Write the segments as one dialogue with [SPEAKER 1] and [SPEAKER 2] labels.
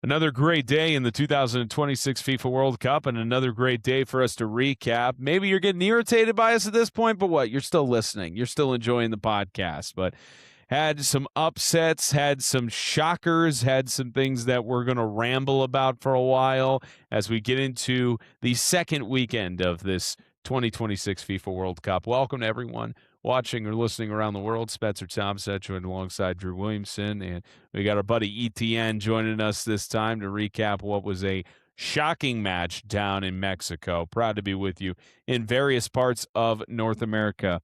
[SPEAKER 1] Another great day in the 2026 FIFA World Cup, and another great day for us to recap. Maybe you're getting irritated by us at this point, but what? You're still listening. You're still enjoying the podcast. But had some upsets, had some shockers, had some things that we're going to ramble about for a while as we get into the second weekend of this 2026 FIFA World Cup. Welcome to everyone watching or listening around the world. Spencer Thompson joined alongside Drew Williamson, and we got our buddy ETN joining us this time to recap what was a shocking match down in Mexico. Proud to be with you in various parts of North America.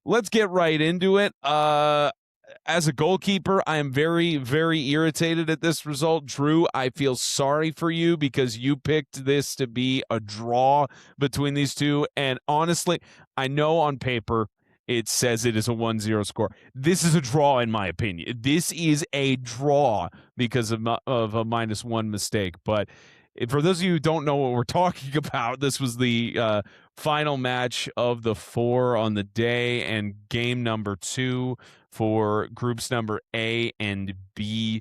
[SPEAKER 1] Let's get right into it. As a goalkeeper, I am very, very irritated at this result. Drew, I feel sorry for you because you picked this to be a draw between these two. And honestly, I know on paper it says it is a 1-0 score. This is a draw, in my opinion. This is a draw because of a -1 mistake. But for those of you who don't know what we're talking about, this was the final match of the 4 on the day and game number 2 for groups number A and B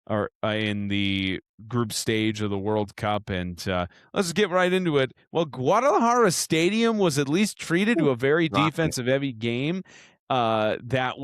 [SPEAKER 1] or in the group stage of the World Cup. And let's get right into it. Well, Guadalajara Stadium was at least treated to a very defensive-heavy game that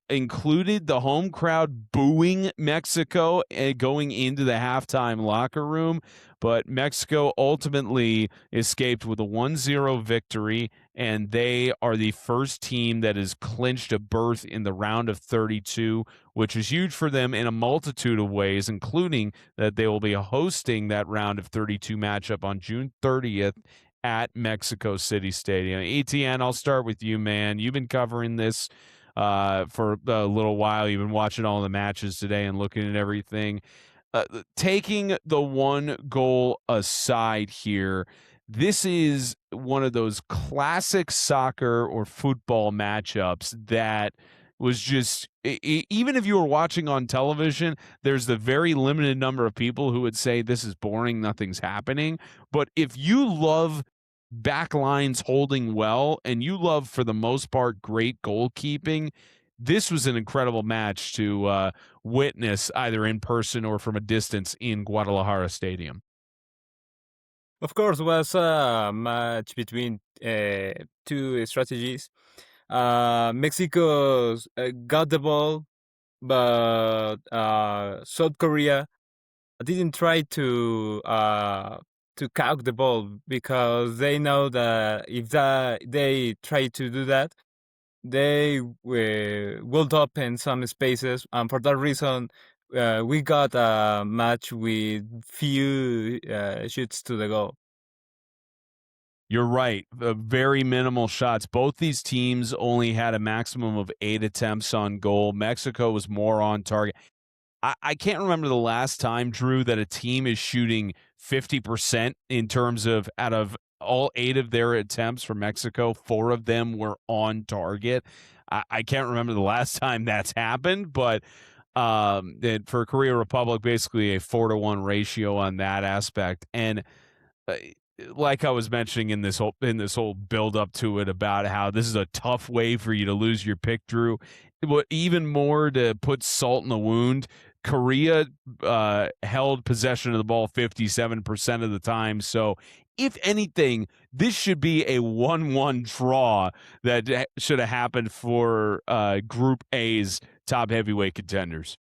[SPEAKER 1] included the home crowd booing Mexico going into the halftime locker room. But Mexico ultimately escaped with a 1-0 victory, and they are the first team that has clinched a berth in the round of 32, which is huge for them in a multitude of ways, including that they will be hosting that round of 32 matchup on June 30th at Mexico City Stadium. ETN, I'll start with you, man. You've been covering this for a little while. You've been watching all the matches today and looking at everything. Taking the one goal aside here, this is one of those classic soccer or football matchups that was just, even if you were watching on television, there's the very limited number of people who would say this is boring, nothing's happening. But if you love back lines holding well and you love, for the most part, great goalkeeping, this was an incredible match to witness either in person or from a distance in Guadalajara Stadium.
[SPEAKER 2] Of course, it was a match between two strategies. Mexico got the ball, but South Korea didn't try to cock the ball because they know that if they try to do that, they will open some spaces, and for that reason, we got a match with few shoots to the goal.
[SPEAKER 1] You're right. Very minimal shots. Both these teams only had a maximum of 8 attempts on goal. Mexico was more on target. I can't remember the last time, Drew, that a team is shooting 50% in terms of out of all 8 of their attempts for Mexico, 4 of them were on target. I can't remember the last time that's happened, but for Korea Republic, basically a 4-to-1 ratio on that aspect. And like I was mentioning in this whole build up to it about how this is a tough way for you to lose your pick, Drew. But even more to put salt in the wound, Korea held possession of the ball 57% of the time. So if anything, this should be a 1-1 draw that should have happened for Group A's top heavyweight contenders.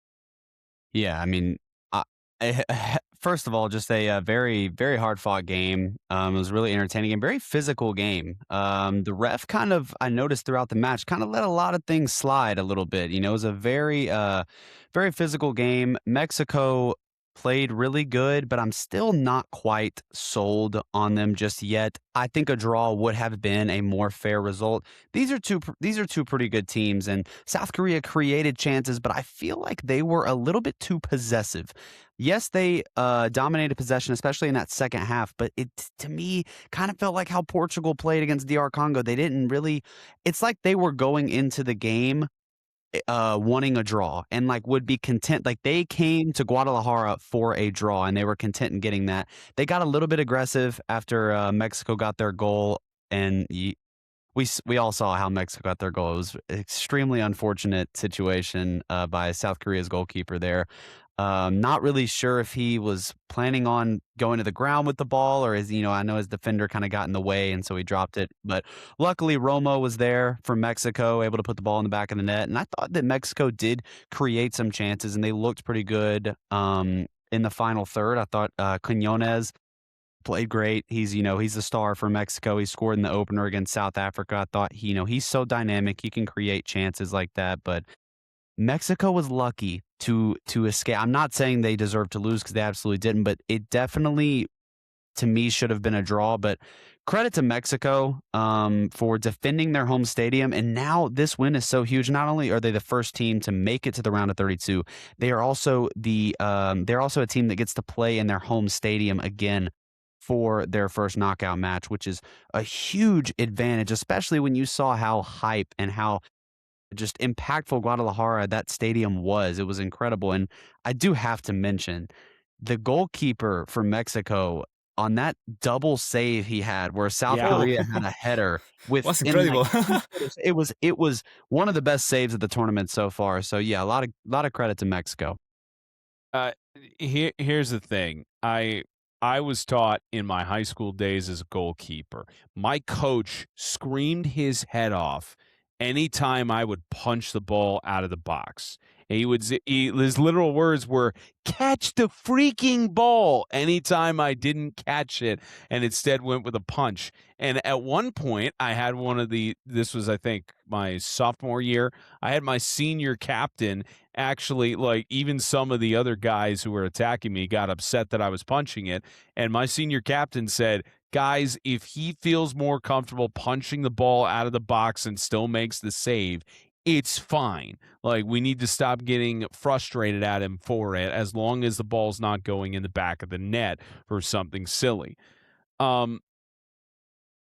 [SPEAKER 3] Yeah, I mean, first of all, just a very, very hard-fought game. It was a really entertaining and very physical game. The ref kind of, I noticed throughout the match, kind of let a lot of things slide a little bit. You know, it was a very, very physical game. Mexico played really good, but I'm still not quite sold on them just yet. I think a draw would have been a more fair result. These are two pretty good teams, and South Korea created chances, but I feel like they were a little bit too possessive. Yes, they dominated possession, especially in that second half, but it, to me, kind of felt like how Portugal played against DR Congo. They didn't really, it's like they were going into the game wanting a draw and like would be content. Like they came to Guadalajara for a draw and they were content in getting that. They got a little bit aggressive after Mexico got their goal, and we all saw how Mexico got their goal. It was an extremely unfortunate situation by South Korea's goalkeeper there. Not really sure if he was planning on going to the ground with the ball or I know his defender kind of got in the way and so he dropped it. But luckily, Romo was there from Mexico, able to put the ball in the back of the net. And I thought that Mexico did create some chances and they looked pretty good in the final third. I thought Quinones played great. He's the star for Mexico. He scored in the opener against South Africa. I thought he's so dynamic. He can create chances like that. But Mexico was lucky to escape. I'm not saying they deserved to lose because they absolutely didn't, but it definitely, to me, should have been a draw. But credit to Mexico for defending their home stadium. And now this win is so huge. Not only are they the first team to make it to the round of 32, they are also they're also a team that gets to play in their home stadium again for their first knockout match, which is a huge advantage, especially when you saw how hype and how just impactful Guadalajara that stadium was. It was incredible. And I do have to mention the goalkeeper for Mexico on that double save he had where South Korea had a header with
[SPEAKER 2] was incredible.
[SPEAKER 3] It was one of the best saves of the tournament so far. So yeah, a lot of credit to Mexico.
[SPEAKER 1] Here's the thing. I was taught in my high school days as a goalkeeper. My coach screamed his head off anytime I would punch the ball out of the box. And his literal words were, "Catch the freaking ball," anytime I didn't catch it and instead went with a punch. And at one point, I had this was, I think, my sophomore year. I had my senior captain actually, like, even some of the other guys who were attacking me got upset that I was punching it. And my senior captain said, "Guys, if he feels more comfortable punching the ball out of the box and still makes the save, it's fine. Like, we need to stop getting frustrated at him for it as long as the ball's not going in the back of the net for something silly."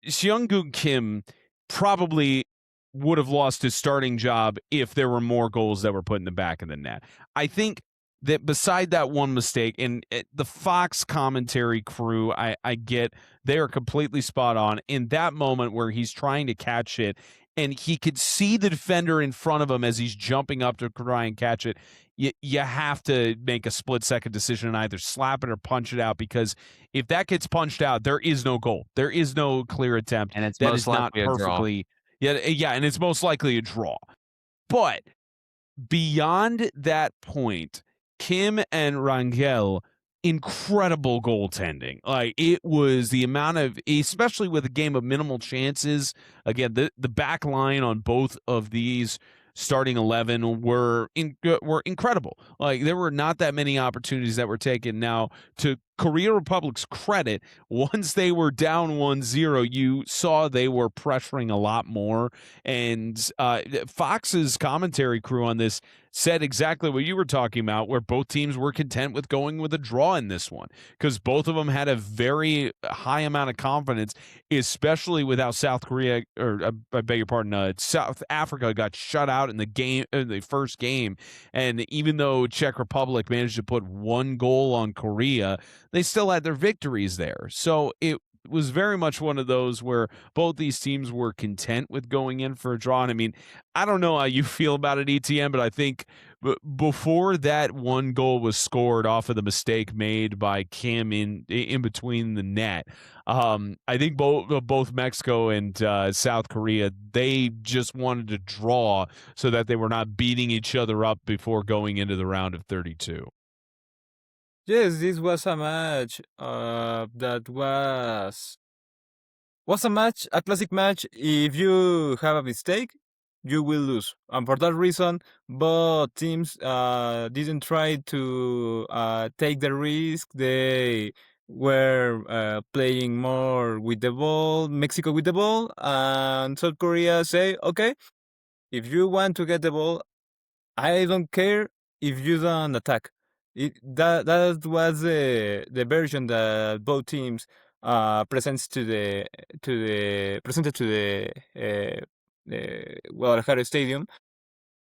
[SPEAKER 1] Seunggu Kim probably would have lost his starting job if there were more goals that were put in the back of the net. I think that beside that one mistake, and the Fox commentary crew, I get they are completely spot on in that moment where he's trying to catch it and he could see the defender in front of him as he's jumping up to try and catch it. You have to make a split-second decision and either slap it or punch it out, because if that gets punched out, there is no goal. There is no clear attempt.
[SPEAKER 3] And it's
[SPEAKER 1] that
[SPEAKER 3] most
[SPEAKER 1] is not
[SPEAKER 3] likely a draw.
[SPEAKER 1] perfectly. Yeah, and it's most likely a draw. But beyond that point, Kim and Rangel, incredible goaltending. Like, it was the amount of, especially with a game of minimal chances. Again, the back line on both of these starting 11 were incredible. Like, there were not that many opportunities that were taken. Now, to Korea Republic's credit, once they were down 1-0, you saw they were pressuring a lot more. And Fox's commentary crew on this said exactly what you were talking about, where both teams were content with going with a draw in this one because both of them had a very high amount of confidence, especially with how South Korea, or I beg your pardon, South Africa got shut out in the first game. And even though Czech Republic managed to put one goal on Korea, they still had their victories there. So it was very much one of those where both these teams were content with going in for a draw. And I mean, I don't know how you feel about it, ETN, but I think before that one goal was scored off of the mistake made by Kim in between the net, I think both Mexico and South Korea, they just wanted to draw so that they were not beating each other up before going into the round of 32.
[SPEAKER 2] Yes, this was a match that was a classic match. If you have a mistake, you will lose. And for that reason, both teams didn't try to take the risk. They were playing more with the ball, Mexico with the ball, and South Korea say, okay, if you want to get the ball, I don't care if you don't attack. That was the version that both teams presented to the Guadalajara Stadium.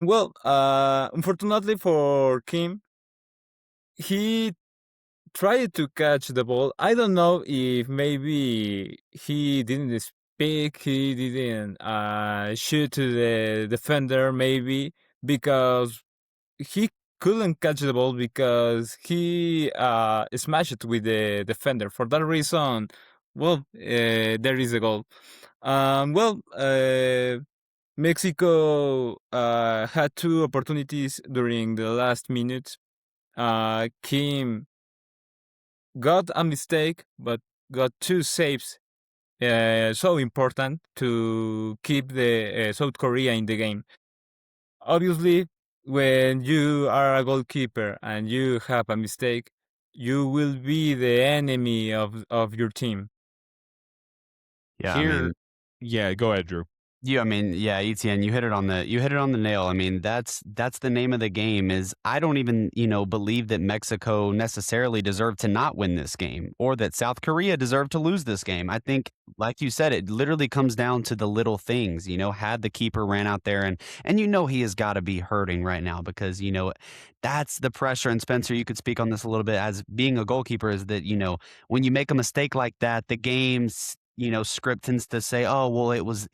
[SPEAKER 2] Well, unfortunately for Kim, he tried to catch the ball. I don't know if maybe he didn't speak, he didn't shoot to the defender, maybe because he couldn't catch the ball because he smashed it with the defender. For that reason, there is a goal. Mexico had two opportunities during the last minutes. Kim got a mistake, but got two saves. So important to keep the South Korea in the game. Obviously, when you are a goalkeeper and you have a mistake, you will be the enemy of your team.
[SPEAKER 3] Yeah,
[SPEAKER 1] yeah, go ahead, Drew.
[SPEAKER 3] Etienne, you hit it on the nail. I mean, that's the name of the game. Is I don't even believe that Mexico necessarily deserved to not win this game, or that South Korea deserved to lose this game. I think, like you said, it literally comes down to the little things. Had the keeper ran out there, and he has got to be hurting right now because that's the pressure. And Spencer, you could speak on this a little bit as being a goalkeeper. Is that when you make a mistake like that, the game's script tends to say, oh, well, it was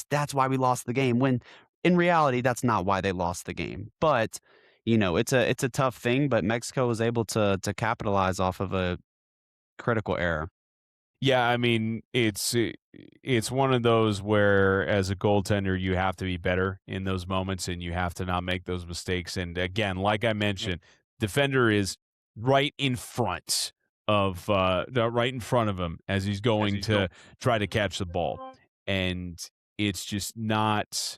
[SPEAKER 3] that's why we lost the game. When in reality, that's not why they lost the game. But, it's a tough thing, but Mexico was able to capitalize off of a critical error.
[SPEAKER 1] Yeah, I mean, it's one of those where as a goaltender, you have to be better in those moments and you have to not make those mistakes. And again, like I mentioned, defender is right in front of him as he's going to try to catch the ball. And it's just not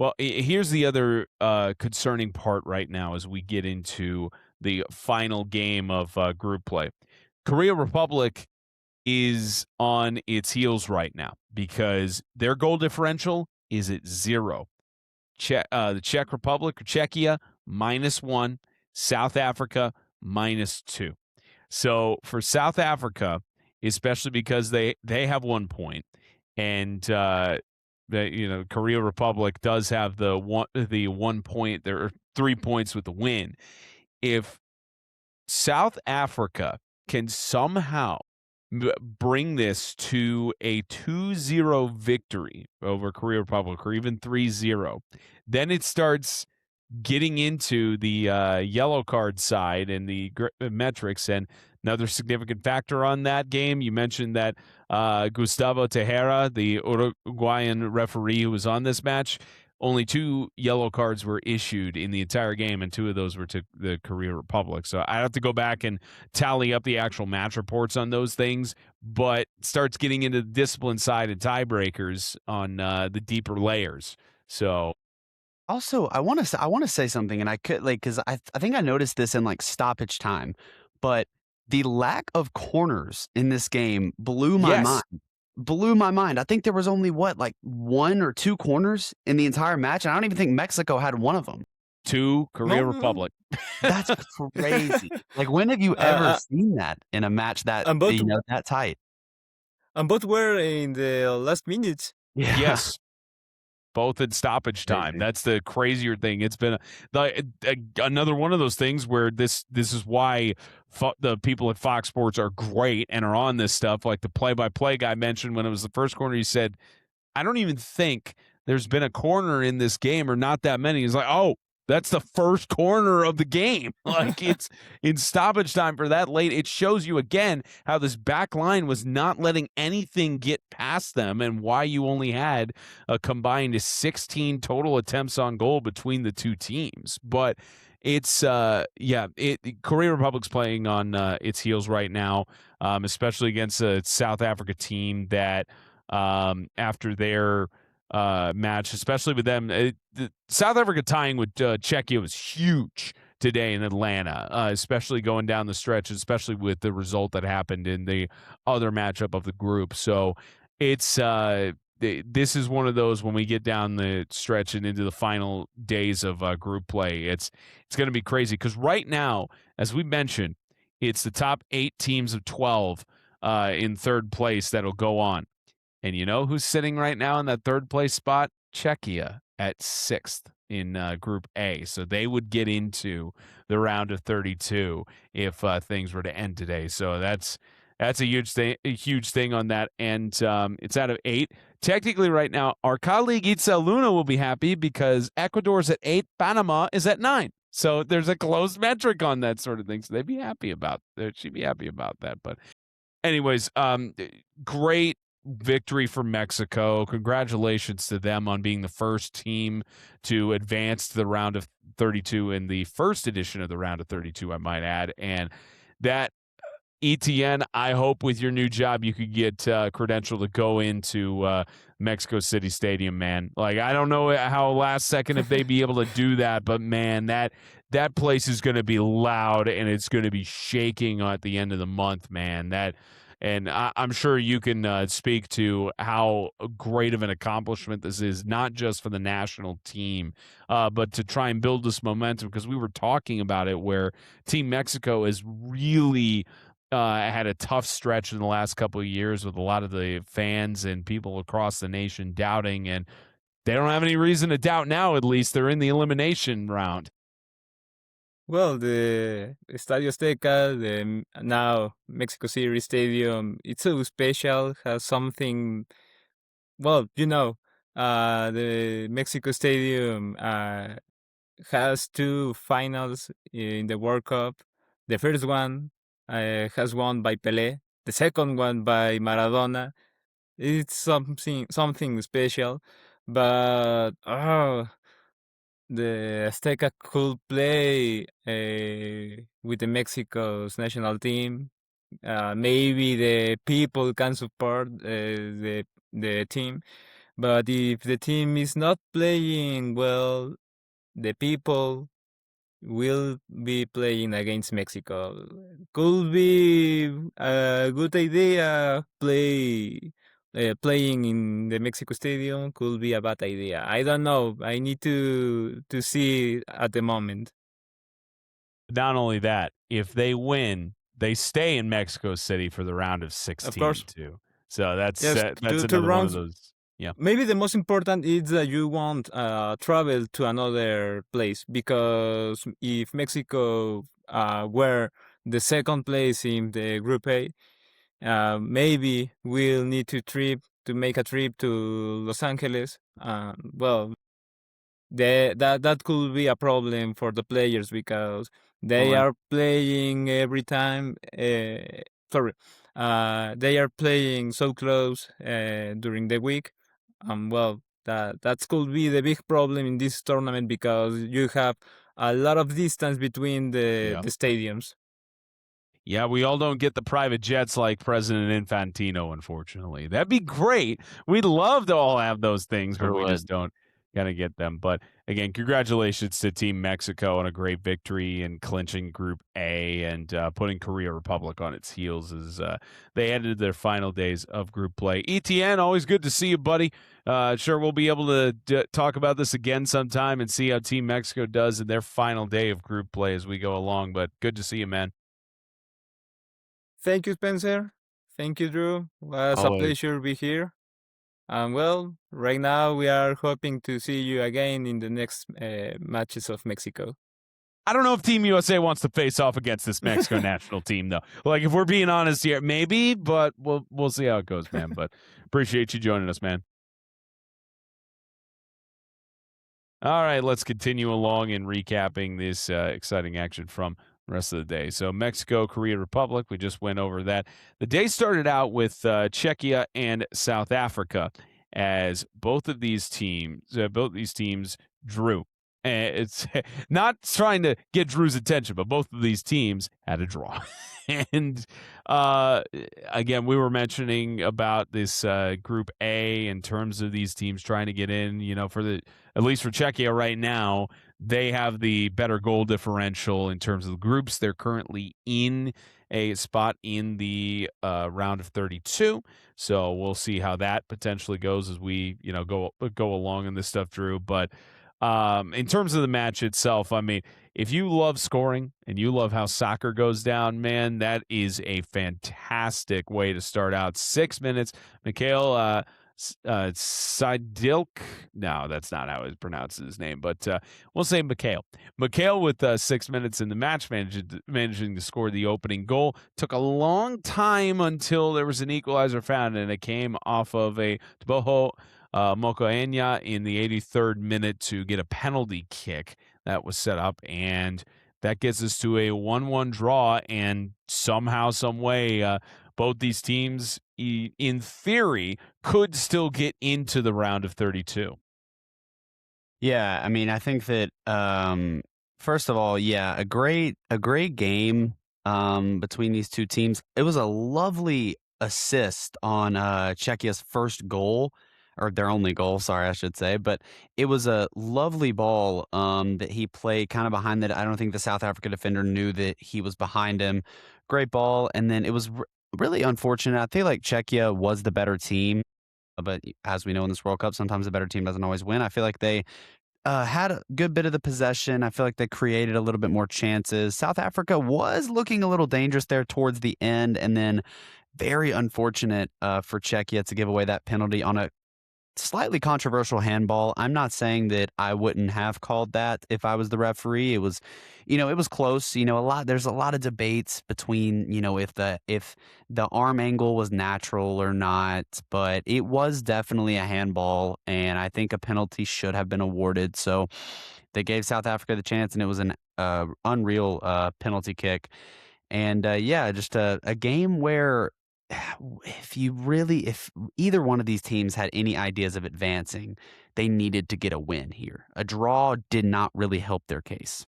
[SPEAKER 1] well, here's the other concerning part right now as we get into the final game of group play. Korea Republic is on its heels right now because their goal differential is at 0. The Czech Republic or Czechia -1, South Africa -2. So for South Africa, especially because they have 1 point, and Korea Republic does have the 1 point. There are 3 points with the win. If South Africa can somehow bring this to a 2-0 victory over Korea Republic or even 3-0, then it starts getting into the yellow card side and the metrics. And another significant factor on that game, you mentioned that Gustavo Tejera, the Uruguayan referee who was on this match, only 2 yellow cards were issued in the entire game, and 2 of those were to the Korea Republic. So I have to go back and tally up the actual match reports on those things, but starts getting into the discipline side and tiebreakers on the deeper layers. So
[SPEAKER 3] also, I want to say something, and I could because I think I noticed this in stoppage time, but the lack of corners in this game blew my mind. Blew my mind. I think there was only 1 or 2 corners in the entire match, and I don't even think Mexico had one of them.
[SPEAKER 1] 2 Korea Republic.
[SPEAKER 3] That's crazy. When have you ever seen that in a match that that tight?
[SPEAKER 2] And both were in the last minutes.
[SPEAKER 1] Yeah. Yes. Both in stoppage time. That's the crazier thing. It's been another one of those things where this is why the people at Fox Sports are great and are on this stuff. Like the play-by-play guy mentioned when it was the first corner, he said, I don't even think there's been a corner in this game or not that many. He's like, oh, that's the first corner of the game. It's in stoppage time for that late. It shows you again how this back line was not letting anything get past them and why you only had a combined 16 total attempts on goal between the two teams. But it's Korea Republic's playing on its heels right now, especially against a South Africa team that after their match, especially with them. South Africa tying with Czechia was huge today in Atlanta, especially going down the stretch, especially with the result that happened in the other matchup of the group. So it's this is one of those when we get down the stretch and into the final days of group play. It's going to be crazy because right now, as we mentioned, it's the top 8 teams of 12 in third place that'll go on. And you know who's sitting right now in that third place spot? Czechia at 6th in Group A. So they would get into the round of 32 if things were to end today. So that's a huge thing on that. And it's out of 8. Technically right now, our colleague Itza Luna will be happy because Ecuador's at 8. Panama is at 9. So there's a closed metric on that sort of thing. So she'd be happy about that. But anyways, great victory for Mexico. Congratulations to them on being the first team to advance to the round of 32 in the first edition of the round of 32, I might add. And that ETN, I hope with your new job you could get credential to go into Mexico City Stadium, man. Like, I don't know how last second if they'd be able to do that, but man, that place is going to be loud and it's going to be shaking at the end of the month, man. And I'm sure you can speak to how great of an accomplishment this is, not just for the national team, but to try and build this momentum, because we were talking about it where Team Mexico is really had a tough stretch in the last couple of years with a lot of the fans and people across the nation doubting, and they don't have any reason to doubt now. At least they're in the elimination round.
[SPEAKER 2] Well, the Estadio Azteca, the now Mexico City Stadium, it's so special, has something, well, the Mexico Stadium has two finals in the World Cup. The first one has won by Pelé, the second one by Maradona. It's something special, but the Azteca could play with the Mexico's national team. Maybe the people can support the team, but if the team is not playing well, the people will be playing against Mexico. Could be a good idea. Playing in the Mexico Stadium could be a bad idea. I don't know. I need to see at the moment.
[SPEAKER 1] Not only that, if they win, they stay in Mexico City for the round of 16
[SPEAKER 2] Of course.
[SPEAKER 1] too. So that's
[SPEAKER 2] Yes,
[SPEAKER 1] that's
[SPEAKER 2] two
[SPEAKER 1] another one of
[SPEAKER 2] rounds.
[SPEAKER 1] those. Yeah.
[SPEAKER 2] Maybe the most important is that you won't travel to another place, because if Mexico were the second place in the Group A, maybe we'll need to make a trip to Los Angeles. Well, that could be a problem for the players, because they are playing every time. Sorry, they are playing so close during the week. Well, that could be the big problem in this tournament, because you have a lot of distance between the stadiums.
[SPEAKER 1] Yeah, we all don't get the private jets like President Infantino, unfortunately. That'd be great. We'd love to all have those things, but we just don't gonna get them. But again, congratulations to Team Mexico on a great victory in clinching Group A and putting Korea Republic on its heels as they ended their final days of group play. ETN, always good to see you, buddy. Sure, we'll be able to talk about this again sometime and see how Team Mexico does in their final day of group play as we go along. But good to see you, man.
[SPEAKER 2] Thank you, Spencer. Thank you, Drew. It was a pleasure to be here. And well, right now we are hoping to see you again in the next matches of Mexico.
[SPEAKER 1] I don't know if Team USA wants to face off against this Mexico national team, though. Like, if we're being honest here, maybe, but we'll see how it goes, man. But appreciate you joining us, man. All right, let's continue along in recapping this exciting action from the rest of the day. So Mexico, Korea Republic, we just went over that. The day started out with Czechia and South Africa, as both these teams drew. It's not trying to get Drew's attention, but both of these teams had a draw. And again, we were mentioning about this Group A in terms of these teams trying to get in, at least for Czechia right now, they have the better goal differential in terms of the groups. They're currently in a spot in the round of 32. So we'll see how that potentially goes as we, go along in this stuff, Drew. But in terms of the match itself, I mean, if you love scoring and you love how soccer goes down, man, that is a fantastic way to start out. 6 minutes. Mikhail Sidilk. No, that's not how he pronounces his name, but we'll say Mikhail. Mikhail with 6 minutes in the match, managing to score the opening goal. Took a long time until there was an equalizer found, and it came off of a Teboho Mokoenya in the 83rd minute to get a penalty kick that was set up, and that gets us to a 1-1 draw, and somehow, some way, both these teams, in theory, could still get into the round of 32.
[SPEAKER 3] Yeah, I mean, I think that first of all, yeah, a great game between these two teams. It was a lovely assist on Czechia's first goal, or their only goal, sorry, I should say, but it was a lovely ball that he played kind of behind that. I don't think the South Africa defender knew that he was behind him. Great ball, and then it was really unfortunate. I feel like Czechia was the better team, but as we know in this World Cup, sometimes the better team doesn't always win. I feel like they had a good bit of the possession. I feel like they created a little bit more chances. South Africa was looking a little dangerous there towards the end, and then very unfortunate for Czechia to give away that penalty on a slightly controversial handball. I'm not saying that I wouldn't have called that if I was the referee. It was, it was close. There's a lot of debates between, if the arm angle was natural or not, but it was definitely a handball, and I think a penalty should have been awarded. So they gave South Africa the chance, and it was an unreal penalty kick. And yeah, just a game where if either one of these teams had any ideas of advancing, they needed to get a win here. A draw did not really help their case.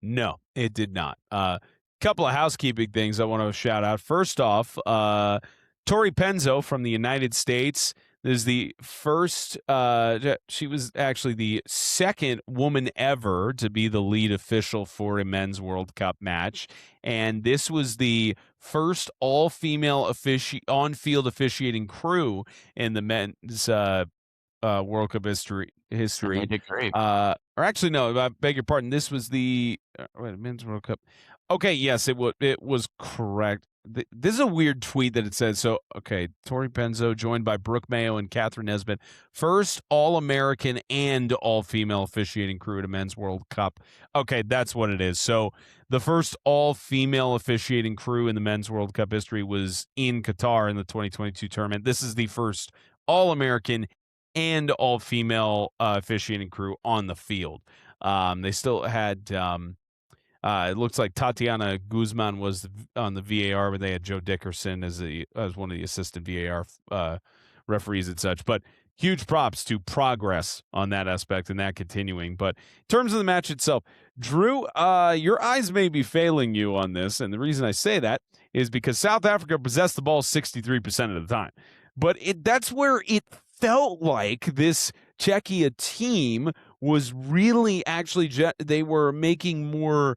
[SPEAKER 1] No, it did not. Couple of housekeeping things I want to shout out. First off, Tori Penzo from the United States is the first, she was actually the second woman ever to be the lead official for a men's World Cup match. And this was the first all-female on-field officiating crew in the men's World Cup history.
[SPEAKER 3] They did great.
[SPEAKER 1] Or actually, no, I beg your pardon. This was the men's World Cup. Okay, yes, it was correct. This is a weird tweet that it says. So, okay, Tori Penzo joined by Brooke Mayo and Catherine Nesbitt, first All-American and all-female officiating crew at a men's World Cup. Okay, that's what it is. So the first all-female officiating crew in the men's World Cup history was in Qatar in the 2022 tournament. This is the first All-American and all-female officiating crew on the field. They still had... it looks like Tatiana Guzman was on the VAR, but they had Joe Dickerson as one of the assistant VAR referees and such. But huge props to progress on that aspect and that continuing. But in terms of the match itself, Drew, your eyes may be failing you on this, and the reason I say that is because South Africa possessed the ball 63% of the time. But that's where it felt like this Czechia team was really actually they were making more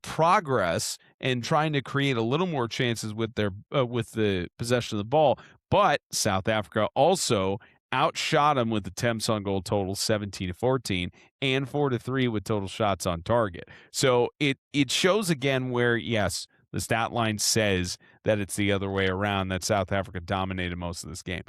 [SPEAKER 1] progress and trying to create a little more chances with their with the possession of the ball. But South Africa also outshot them with attempts on goal total 17-14 and 4-3 with total shots on target. So it shows again where, yes, the stat line says that it's the other way around, that South Africa dominated most of this game.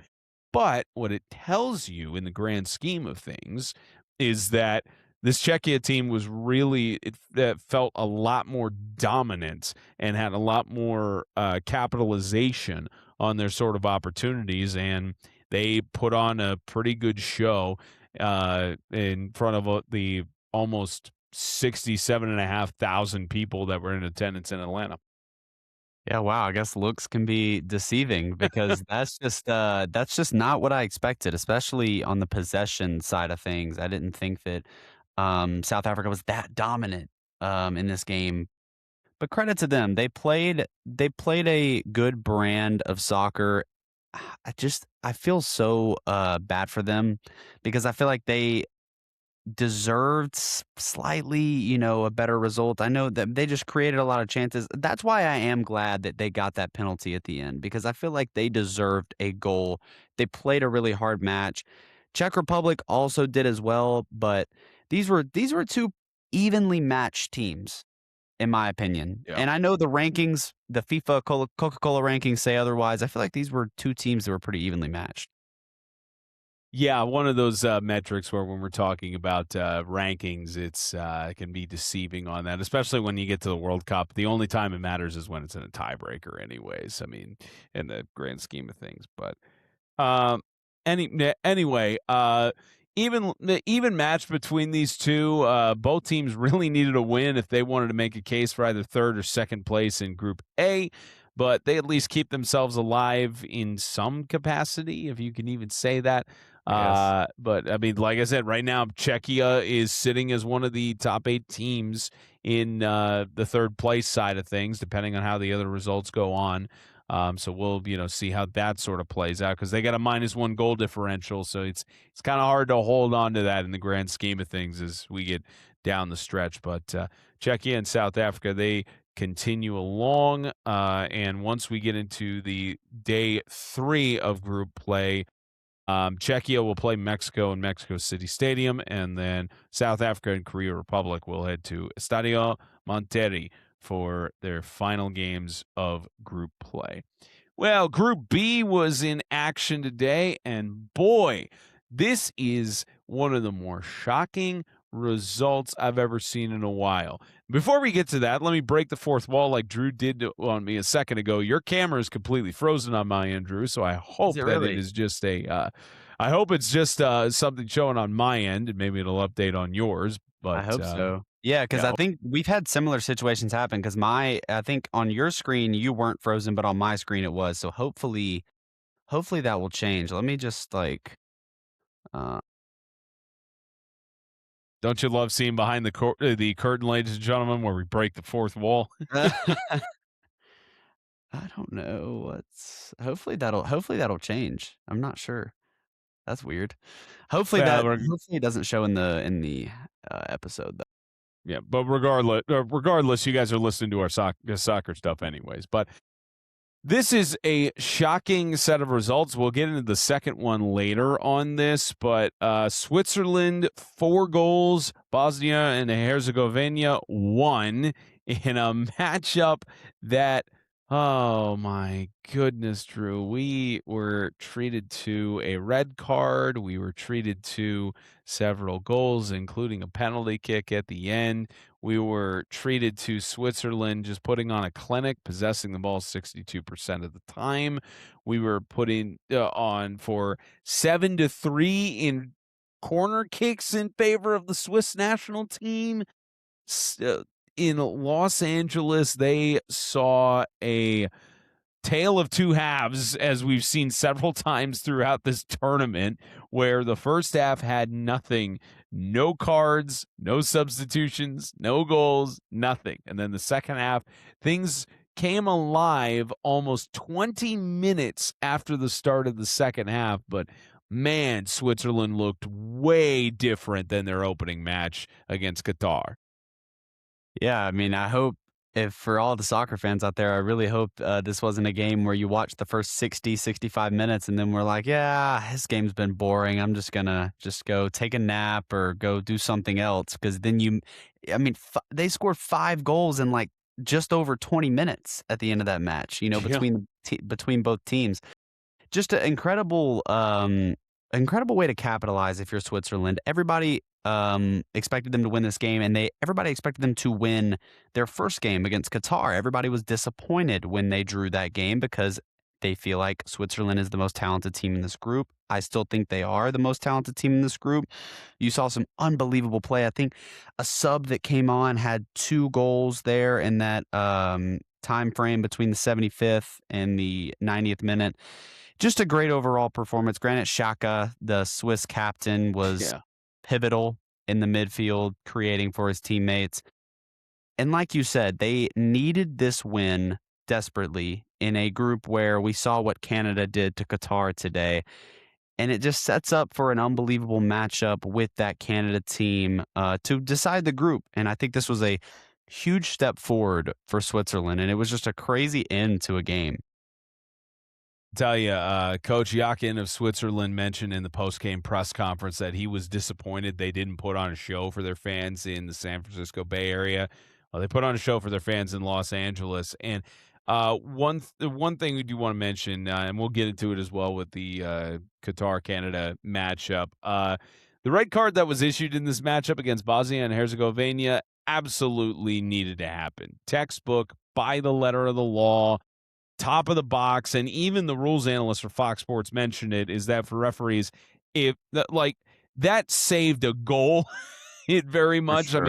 [SPEAKER 1] But what it tells you in the grand scheme of things is that this Czechia team was really, it felt a lot more dominant and had a lot more capitalization on their sort of opportunities. And they put on a pretty good show in front of the almost 67,500 people that were in attendance in Atlanta.
[SPEAKER 3] Yeah, wow. I guess looks can be deceiving because that's just not what I expected, especially on the possession side of things. I didn't think that South Africa was that dominant in this game. But credit to them, they played a good brand of soccer. I feel so bad for them because I feel like they deserved slightly, a better result. I know that they just created a lot of chances. That's why I am glad that they got that penalty at the end, because I feel like they deserved a goal. They played a really hard match. Czech Republic also did as well, but these were two evenly matched teams, in my opinion.
[SPEAKER 1] Yeah.
[SPEAKER 3] And I know the rankings, the FIFA Coca-Cola rankings say otherwise. I feel like these were two teams that were pretty evenly matched.
[SPEAKER 1] Yeah, one of those metrics where when we're talking about rankings, it can be deceiving on that, especially when you get to the World Cup. The only time it matters is when it's in a tiebreaker anyways, I mean, in the grand scheme of things. But anyway, the even match between these two. Both teams really needed a win if they wanted to make a case for either third or second place in Group A, but they at least keep themselves alive in some capacity, if you can even say that. But I mean, like I said, right now Czechia is sitting as one of the top 8 teams in the third place side of things, depending on how the other results go on. So we'll see how that sort of plays out, because they got a -1 goal differential, so it's kind of hard to hold on to that in the grand scheme of things as we get down the stretch. But Czechia and South Africa, they continue along, and once we get into the day 3 of group play, Czechia will play Mexico in Mexico City Stadium, and then South Africa and Korea Republic will head to Estadio Monterrey for their final games of group play. Well, Group B was in action today, and boy, this is one of the more shocking results I've ever seen in a while. Before we get to that, let me break the fourth wall like Drew did on me a second ago. Your camera is completely frozen on my end, Drew, so I hope it is just I hope it's just something showing on my end, and maybe it'll update on yours. But
[SPEAKER 3] I hope so. Yeah, because I think we've had similar situations happen. Because I think on your screen you weren't frozen, but on my screen it was. So hopefully that will change. Let me just
[SPEAKER 1] don't you love seeing behind the curtain, ladies and gentlemen, where we break the fourth wall?
[SPEAKER 3] I don't know hopefully that'll change. I'm not sure. That's weird. Hopefully it doesn't show in the episode though.
[SPEAKER 1] Yeah, but regardless, you guys are listening to our soccer stuff anyways. But this is a shocking set of results. We'll get into the second one later on this, but Switzerland 4 goals, Bosnia and Herzegovina 1 in a matchup that, oh my goodness, Drew, we were treated to a red card. We were treated to several goals, including a penalty kick at the end. We were treated to Switzerland just putting on a clinic, possessing the ball 62% of the time. We were putting on for 7-3 in corner kicks in favor of the Swiss national team. In Los Angeles, they saw a tale of two halves, as we've seen several times throughout this tournament, where the first half had nothing, no cards, no substitutions, no goals, nothing. And then the second half, things came alive almost 20 minutes after the start of the second half. But man, Switzerland looked way different than their opening match against Qatar.
[SPEAKER 3] Yeah, I mean, I hope, if for all the soccer fans out there, I really hope this wasn't a game where you watch the first 60, 65 minutes and then we're like, yeah, this game's been boring. I'm just going to go take a nap or go do something else. Because then they scored 5 goals in like just over 20 minutes at the end of that match, between both teams. Just an incredible way to capitalize if you're Switzerland. Everybody expected them to win this game, and everybody expected them to win their first game against Qatar. Everybody was disappointed when they drew that game because they feel like Switzerland is the most talented team in this group. I still think they are the most talented team in this group. You saw some unbelievable play. I think a sub that came on had 2 goals there in that time frame between the 75th and the 90th minute. Just a great overall performance. Granit Xhaka, the Swiss captain, was pivotal in the midfield, creating for his teammates. And like you said, they needed this win desperately in a group where we saw what Canada did to Qatar today. And it just sets up for an unbelievable matchup with that Canada team to decide the group. And I think this was a huge step forward for Switzerland. And it was just a crazy end to a game.
[SPEAKER 1] Tell you, Coach Yakin of Switzerland mentioned in the post-game press conference that he was disappointed they didn't put on a show for their fans in the San Francisco Bay Area. They put on a show for their fans in Los Angeles. And one thing we do want to mention, and we'll get into it as well with the Qatar-Canada matchup, the red card that was issued in this matchup against Bosnia and Herzegovina absolutely needed to happen. Textbook, by the letter of the law, top of the box, and even the rules analyst for Fox Sports mentioned it, is that for referees, if that saved a goal. It very much.
[SPEAKER 3] sure.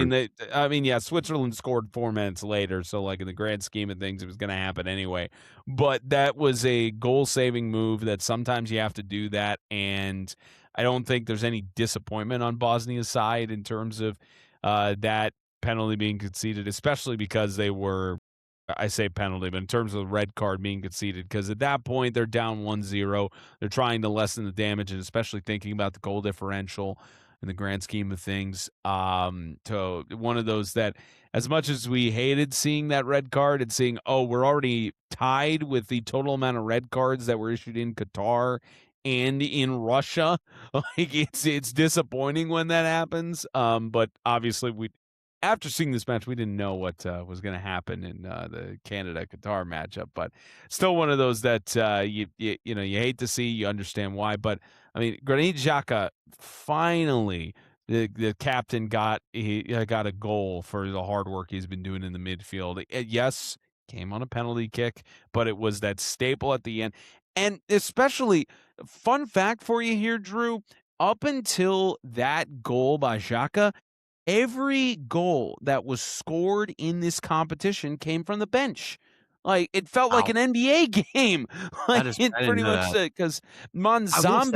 [SPEAKER 1] I mean, yeah, Switzerland scored 4 minutes later, so like in the grand scheme of things, it was going to happen anyway. But that was a goal-saving move that sometimes you have to do that, and I don't think there's any disappointment on Bosnia's side in terms of that penalty being conceded, especially because they were. I say penalty, but in terms of the red card being conceded, because at that point they're down 1-0. They're trying to lessen the damage, and especially thinking about the goal differential in the grand scheme of things. To one of those that, as much as we hated seeing that red card and seeing, we're already tied with the total amount of red cards that were issued in Qatar and in Russia. Like it's disappointing when that happens. But obviously after seeing this match, we didn't know what was going to happen in the Canada-Qatar matchup, but still one of those that you hate to see, you understand why. But I mean, Granit Xhaka finally, the captain got a goal for the hard work he's been doing in the midfield. Yes, came on a penalty kick, but it was that staple at the end, and especially fun fact for you here, Drew. Up until that goal by Xhaka, every goal that was scored in this competition came from the bench. Like, it felt like
[SPEAKER 3] Wow.
[SPEAKER 1] an NBA game. Like,
[SPEAKER 3] I
[SPEAKER 1] it
[SPEAKER 3] didn't
[SPEAKER 1] pretty
[SPEAKER 3] know
[SPEAKER 1] much
[SPEAKER 3] that.
[SPEAKER 1] because
[SPEAKER 3] I will
[SPEAKER 1] Monzambi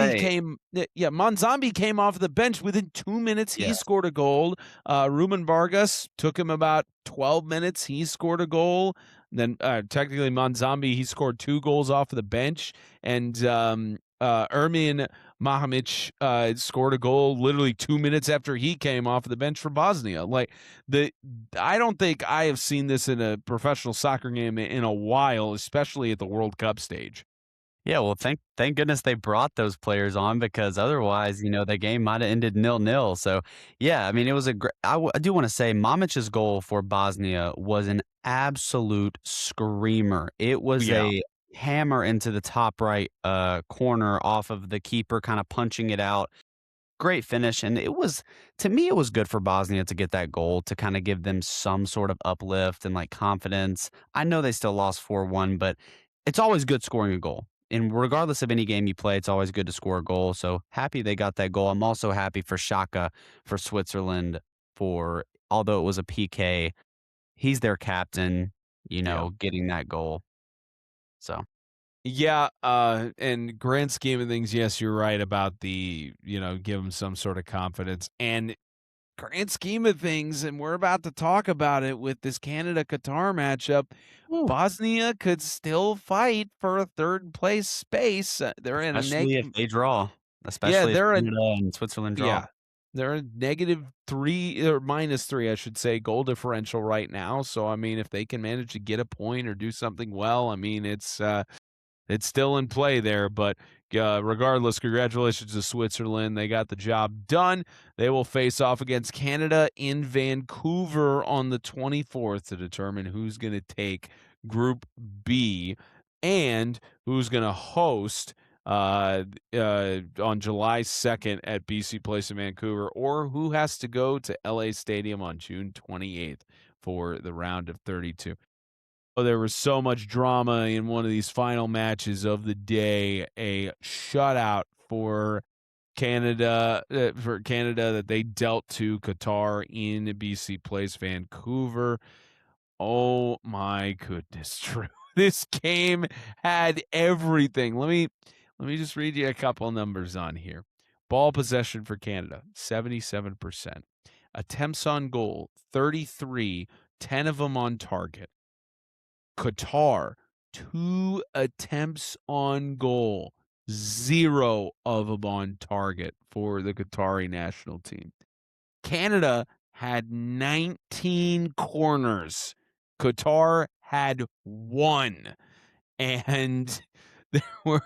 [SPEAKER 3] say,
[SPEAKER 1] came off the bench within 2 minutes. He
[SPEAKER 3] yeah,
[SPEAKER 1] scored a goal. Ruben Vargas took him about 12 minutes. He scored a goal. Then technically Monzambi, he scored 2 goals off of the bench, and Ermin Mahamic scored a goal literally 2 minutes after he came off the bench for Bosnia. Like I don't think I have seen this in a professional soccer game in a while, especially at the World Cup stage.
[SPEAKER 3] yeah. Well, thank goodness they brought those players on, because otherwise, the game might have ended 0-0. So, yeah, I mean, it was a great. I do want to say, Mamic's goal for Bosnia was an absolute screamer. It was
[SPEAKER 1] Yeah.
[SPEAKER 3] a hammer into the top right corner off of the keeper, kind of punching it out. Great finish, and to me, it was good for Bosnia to get that goal to kind of give them some sort of uplift and like confidence. I know they still lost 4-1, but it's always good scoring a goal. And regardless of any game you play, it's always good to score a goal. So happy they got that goal. I'm also happy for Xhaka, for Switzerland, for although it was a PK, he's their captain,
[SPEAKER 1] Yeah.
[SPEAKER 3] getting that goal. So
[SPEAKER 1] Yeah, and grand scheme of things, yes, you're right about give them some sort of confidence. And grand scheme of things, and we're about to talk about it with this Canada-Qatar matchup,
[SPEAKER 3] Woo.
[SPEAKER 1] Bosnia could still fight for a third place space. They're in a
[SPEAKER 3] especially if they draw,
[SPEAKER 1] yeah,
[SPEAKER 3] especially if
[SPEAKER 1] they're a
[SPEAKER 3] Canada and Switzerland draw.
[SPEAKER 1] yeah, they're a -3 or -3, I should say, goal differential right now. So I mean, if they can manage to get a point or do something well, I mean, it's still in play there, but regardless, congratulations to Switzerland. They got the job done. They will face off against Canada in Vancouver on the 24th to determine who's going to take Group B and who's going to host on July 2nd at BC Place in Vancouver, or who has to go to LA Stadium on June 28th for the round of 32. There was so much drama in one of these final matches of the day, a shutout for Canada that they dealt to Qatar in BC Place, Vancouver. Oh my goodness, Drew. This game had everything. Let me just read you a couple numbers on here. Ball possession for Canada, 77%. Attempts on goal, 33, 10 of them on target. Qatar, 2 attempts on goal, 0 of them on target for the Qatari national team. Canada had 19 corners. Qatar had 1. And there were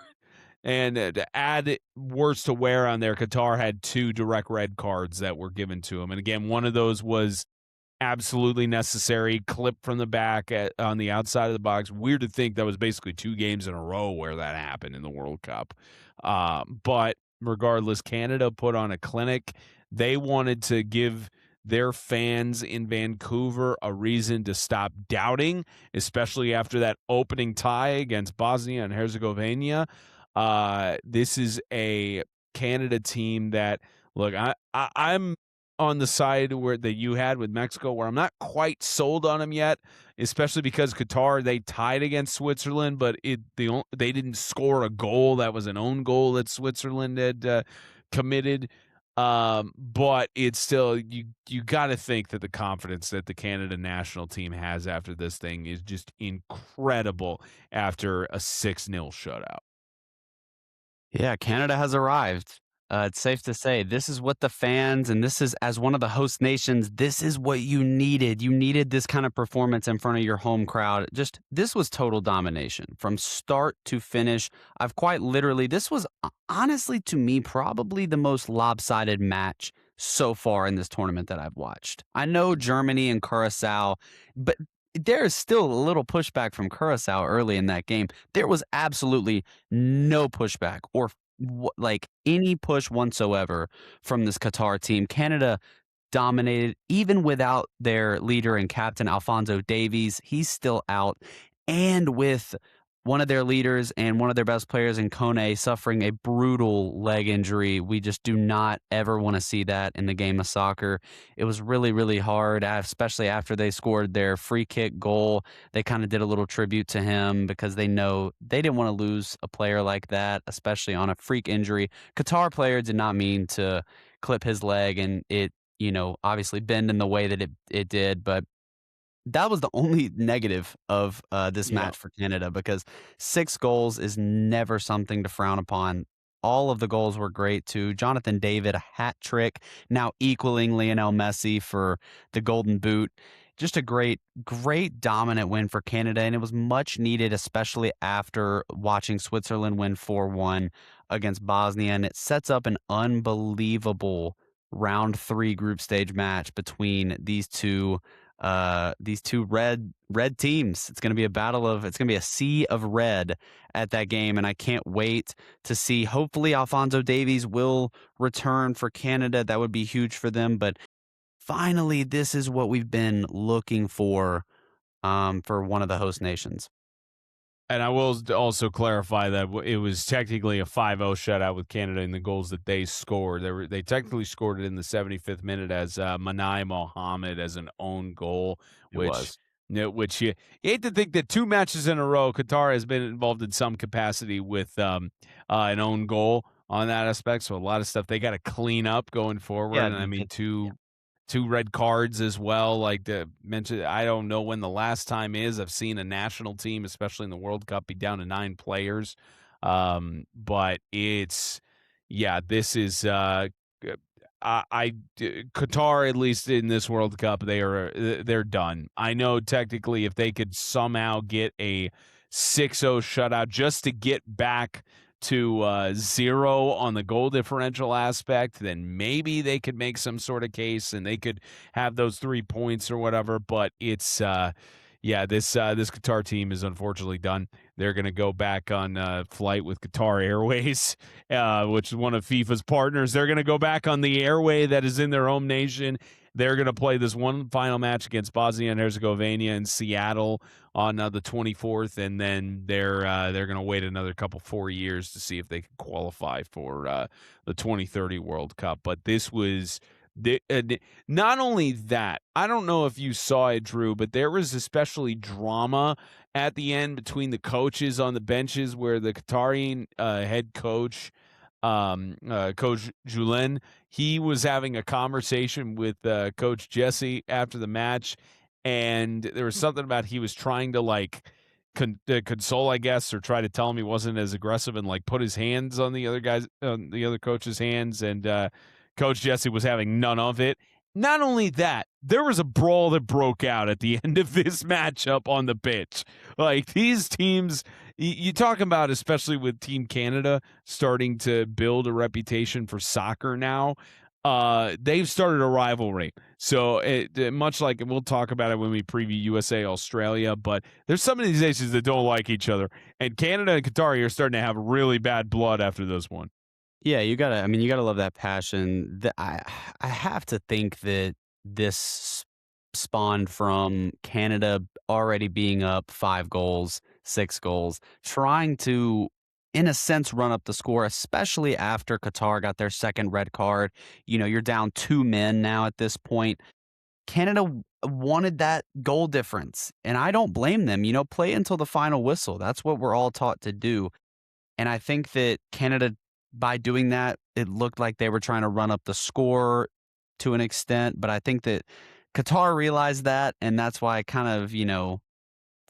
[SPEAKER 1] to add worse to wear on there, Qatar had 2 direct red cards that were given to them. And again, one of those was absolutely necessary, clip from the back on the outside of the box. Weird to think that was basically 2 games in a row where that happened in the World Cup. But regardless, Canada put on a clinic. They wanted to give their fans in Vancouver a reason to stop doubting, especially after that opening tie against Bosnia and Herzegovina. This is a Canada team that Look, I'm on the side that you had with Mexico, where I'm not quite sold on them yet, especially because Qatar, they tied against Switzerland, but they didn't score a goal. That was an own goal that Switzerland had committed. But it's still, you got to think that the confidence that the Canada national team has after this thing is just incredible after a 6-0 shutout.
[SPEAKER 3] Yeah, Canada has arrived. It's safe to say this is what the fans, and this is, as one of the host nations, this is what you needed. You needed this kind of performance in front of your home crowd. Just, this was total domination from start to finish. I've quite literally, this was honestly, to me, probably the most lopsided match so far in this tournament that I've watched. I know Germany and Curacao, but there is still a little pushback from Curacao early in that game. There was absolutely no pushback or like any push whatsoever from this Qatar team. Canada dominated even without their leader and captain, Alphonso Davies. He's still out. And with one of their leaders and one of their best players in Kone suffering a brutal leg injury. We just do not ever want to see that in the game of soccer. It was really, really hard, especially after they scored their free kick goal. They kind of did a little tribute to him because they know they didn't want to lose a player like that, especially on a freak injury. Qatar player did not mean to clip his leg, and it, obviously bend in the way that it did, but that was the only negative of this match for Canada, because 6 goals is never something to frown upon. All of the goals were great too. Jonathan David, a hat trick, now equaling Lionel Messi for the Golden Boot. Just a great, great dominant win for Canada, and it was much needed, especially after watching Switzerland win 4-1 against Bosnia, and it sets up an unbelievable round 3 group stage match between these two red teams. It's going to be it's going to be a sea of red at that game, and I can't wait to see. Hopefully Alphonso Davies will return for Canada. That would be huge for them, but finally this is what we've been looking for one of the host nations.
[SPEAKER 1] And I will also clarify that it was technically a 5-0 shutout with Canada in the goals that they scored. They technically scored it in the 75th minute as Manai Mohammed as an own goal, which you hate to think that 2 matches in a row, Qatar has been involved in some capacity with an own goal on that aspect. So a lot of stuff they got to clean up going forward.
[SPEAKER 3] Yeah,
[SPEAKER 1] and I mean, two red cards as well. Like to mention, I don't know when the last time is I've seen a national team, especially in the World Cup, be down to 9 players. But this is Qatar, at least in this World Cup, they're done. I know technically if they could somehow get a 6-0 shutout just to get back to 0 on the goal differential aspect, then maybe they could make some sort of case and they could have those 3 points or whatever. But it's this Qatar team is unfortunately done. They're going to go back on flight with Qatar Airways, which is one of FIFA's partners. They're going to go back on the airway that is in their home nation. They're going to play this one final match against Bosnia and Herzegovina in Seattle on the 24th, and then they're going to wait another 4 years to see if they can qualify for the 2030 World Cup. But this was not only that. I don't know if you saw it, Drew, but there was especially drama at the end between the coaches on the benches, where the Qatari head coach, Coach Julien, he was having a conversation with Coach Jesse after the match, and there was something about he was trying to console, I guess, or try to tell him he wasn't as aggressive, and put his hands on the other coach's hands, and Coach Jesse was having none of it. Not only that, there was a brawl that broke out at the end of this matchup on the pitch. These teams, you talk about, especially with Team Canada starting to build a reputation for soccer now, they've started a rivalry. So much like, we'll talk about it when we preview USA Australia, but there's some of these nations that don't like each other, and Canada and Qatar are starting to have really bad blood after this one.
[SPEAKER 3] Yeah, you gotta love that passion. I have to think that this spawned from Canada already being up 5 goals, 6 goals, trying to in a sense, run up the score, especially after Qatar got their second red card. You're down 2 men now at this point. Canada wanted that goal difference, and I don't blame them. Play until the final whistle. That's what we're all taught to do. And I think that Canada, by doing that, it looked like they were trying to run up the score to an extent. But I think that Qatar realized that, and that's why I kind of,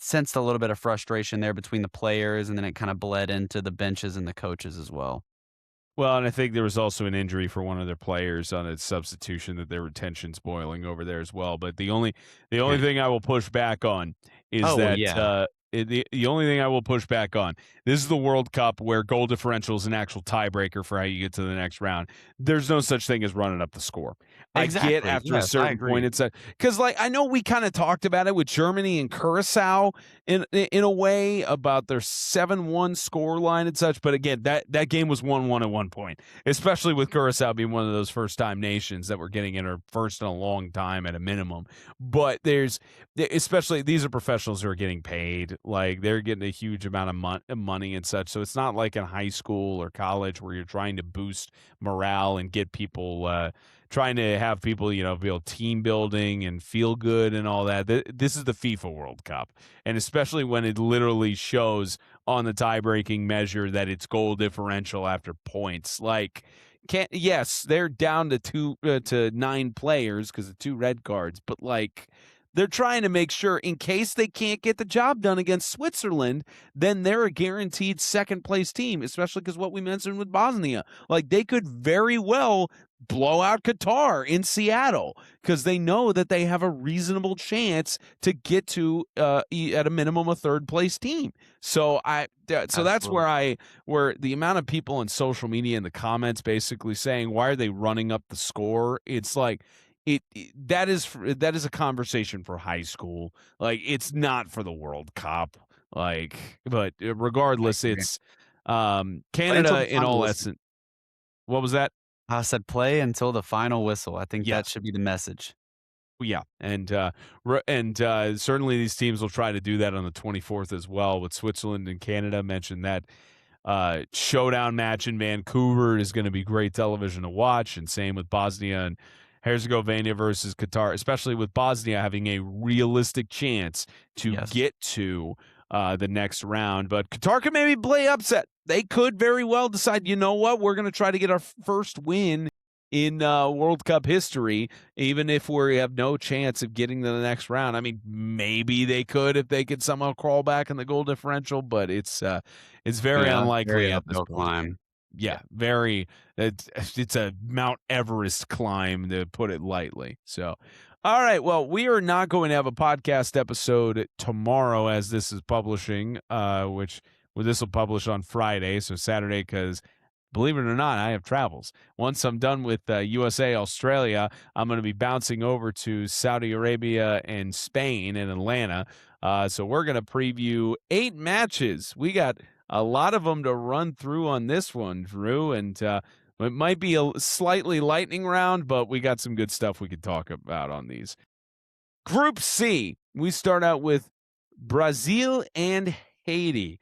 [SPEAKER 3] sensed a little bit of frustration there between the players, and then it kind of bled into the benches and the coaches as well.
[SPEAKER 1] Well, and I think there was also an injury for one of their players on its substitution that there were tensions boiling over there as well. But the only thing I will push back on is
[SPEAKER 3] yeah.
[SPEAKER 1] The only thing I will push back on, this is the World Cup where goal differential is an actual tiebreaker for how you get to the next round. There's no such thing as running up the score.
[SPEAKER 3] Exactly.
[SPEAKER 1] I get after a
[SPEAKER 3] Yes, I
[SPEAKER 1] certain
[SPEAKER 3] agree.
[SPEAKER 1] point, it's because I know we kind of talked about it with Germany and Curacao in a way about their 7-1 score line and such. But again, that game was 1-1 at one point, especially with Curacao being one of those first-time nations that were getting in or first in a long time at a minimum. But especially these are professionals who are getting paid. Like they're getting a huge amount of money and such. So it's not like in high school or college where you're trying to boost morale and get people trying to have people, build team building and feel good and all that. This is the FIFA World Cup. And especially when it literally shows on the tie-breaking measure that it's goal differential after points. Yes, they're down to 9 players because of 2 red cards, but they're trying to make sure in case they can't get the job done against Switzerland, then they're a guaranteed second-place team, especially because what we mentioned with Bosnia. They could very well blow out Qatar in Seattle because they know that they have a reasonable chance to get to, at a minimum, a third-place team. So that's where the amount of people on social media in the comments basically saying, why are they running up the score? It's that is a conversation for high school. It's not for the World Cup. But regardless, it's
[SPEAKER 3] Play until the
[SPEAKER 1] Canada in
[SPEAKER 3] final
[SPEAKER 1] all
[SPEAKER 3] whistle.
[SPEAKER 1] essence. What was that?
[SPEAKER 3] I said play until the final whistle. I think
[SPEAKER 1] Yeah.
[SPEAKER 3] that should be the message.
[SPEAKER 1] Yeah, and certainly these teams will try to do that on the 24th as well. With Switzerland and Canada, mentioned that showdown match in Vancouver is going to be great television to watch, and same with Bosnia and Herzegovina versus Qatar, especially with Bosnia having a realistic chance to get to the next round. But Qatar could maybe play upset. They could very well decide, you know what, we're going to try to get our first win in World Cup history, even if we have no chance of getting to the next round. I mean, maybe they could if they could somehow crawl back in the goal differential, but it's very unlikely
[SPEAKER 3] very
[SPEAKER 1] at this
[SPEAKER 3] uphill
[SPEAKER 1] point.
[SPEAKER 3] climb.
[SPEAKER 1] Yeah, very. It's a Mount Everest climb, to put it lightly. So, all right. Well, we are not going to have a podcast episode tomorrow as this is publishing, this will publish on Friday, so Saturday, because believe it or not, I have travels. Once I'm done with USA, Australia, I'm going to be bouncing over to Saudi Arabia and Spain in Atlanta. So we're going to preview 8 matches. We got a lot of them to run through on this one, Drew, and it might be a slightly lightning round, but we got some good stuff we could talk about on these. Group C, we start out with Brazil and Haiti.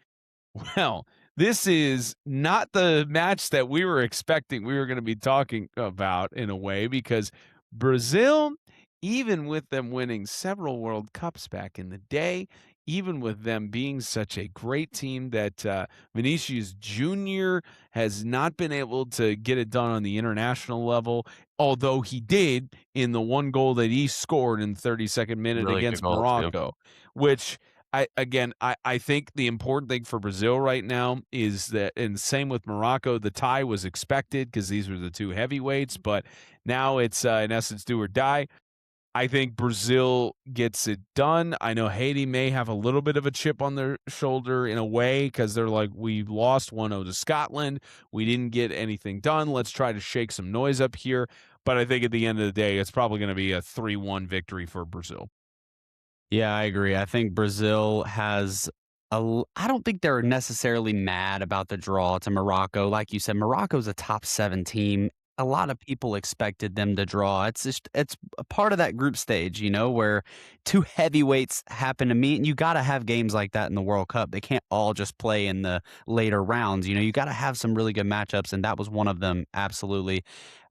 [SPEAKER 1] Well, this is not the match that we were expecting we were going to be talking about in a way, because Brazil, even with them winning several World Cups back in the day, even with them being such a great team that Vinicius Jr. has not been able to get it done on the international level, although he did in the one goal that he scored in the 32nd minute
[SPEAKER 3] Really good
[SPEAKER 1] against
[SPEAKER 3] goal, too.
[SPEAKER 1] Morocco, which I think the important thing for Brazil right now is that, and same with Morocco, the tie was expected because these were the 2 heavyweights, but now it's in essence do or die. I think Brazil gets it done. I know Haiti may have a little bit of a chip on their shoulder in a way because they're like, we lost 1-0 to Scotland. We didn't get anything done. Let's try to shake some noise up here. But I think at the end of the day, it's probably going to be a 3-1 victory for Brazil.
[SPEAKER 3] Yeah, I agree. I think Brazil has I don't think they're necessarily mad about the draw to Morocco. Like you said, Morocco's a top 7 team. a lot of people expected them to draw. It's a part of that group stage, where two heavyweights happen to meet, and you got to have games like that in the World Cup. They can't all just play in the later rounds. You got to have some really good matchups, and that was one of them. Absolutely.